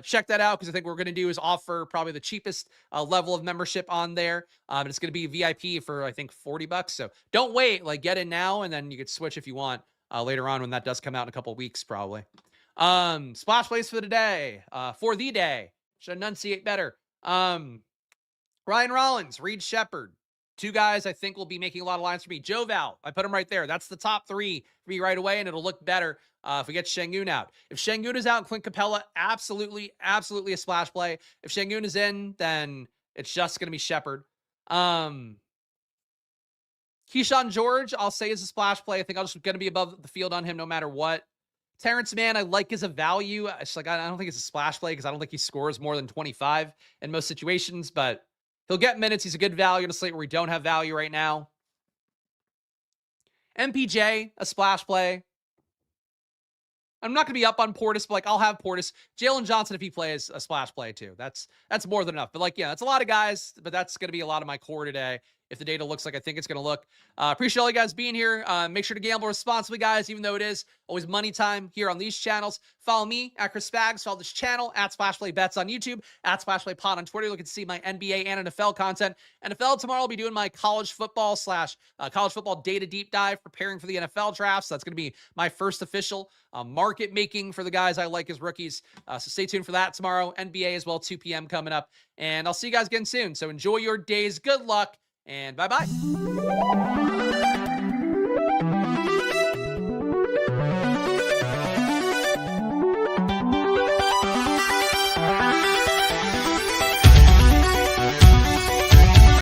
check that out, because I think what we're going to do is offer probably the cheapest level of membership on there. And it's going to be VIP for, I think, $40. So don't wait, like get in now, and then you could switch if you want later on when that does come out in a couple of weeks, probably. Splash plays for the day, should enunciate better. Ryan Rollins, Reed Shepard. Two guys I think will be making a lot of lines for me. Joe Val, I put him right there. That's the top three for me right away, and it'll look better if we get Şengün out. If Şengün is out and Clint Capella, absolutely a splash play. If Şengün is in, then it's just going to be Shepard. Keyshawn George, I'll say is a splash play. I think I'm just going to be above the field on him no matter what. Terrence Mann, I like as a value. It's like, I don't think it's a splash play because I don't think he scores more than 25 in most situations, but he'll get minutes. He's a good value in a slate where we don't have value right now. MPJ, a splash play. I'm not going to be up on Portis, but like I'll have Portis. Jalen Johnson, if he plays, a splash play too. That's more than enough. But like, yeah, that's a lot of guys, but that's going to be a lot of my core today if the data looks like I think it's going to look. Appreciate all you guys being here. Make sure to gamble responsibly, guys, even though it is always money time here on these channels. Follow me at Chris Spags. Follow this channel at Splash Play Bets on YouTube, at Splash Play Pod on Twitter. Look to see my NBA and NFL content. NFL tomorrow, I'll be doing my college football data deep dive, preparing for the NFL draft. So that's going to be my first official market making for the guys I like as rookies. So stay tuned for that tomorrow. NBA as well, 2 p.m. coming up. And I'll see you guys again soon. So enjoy your days. Good luck. And bye-bye.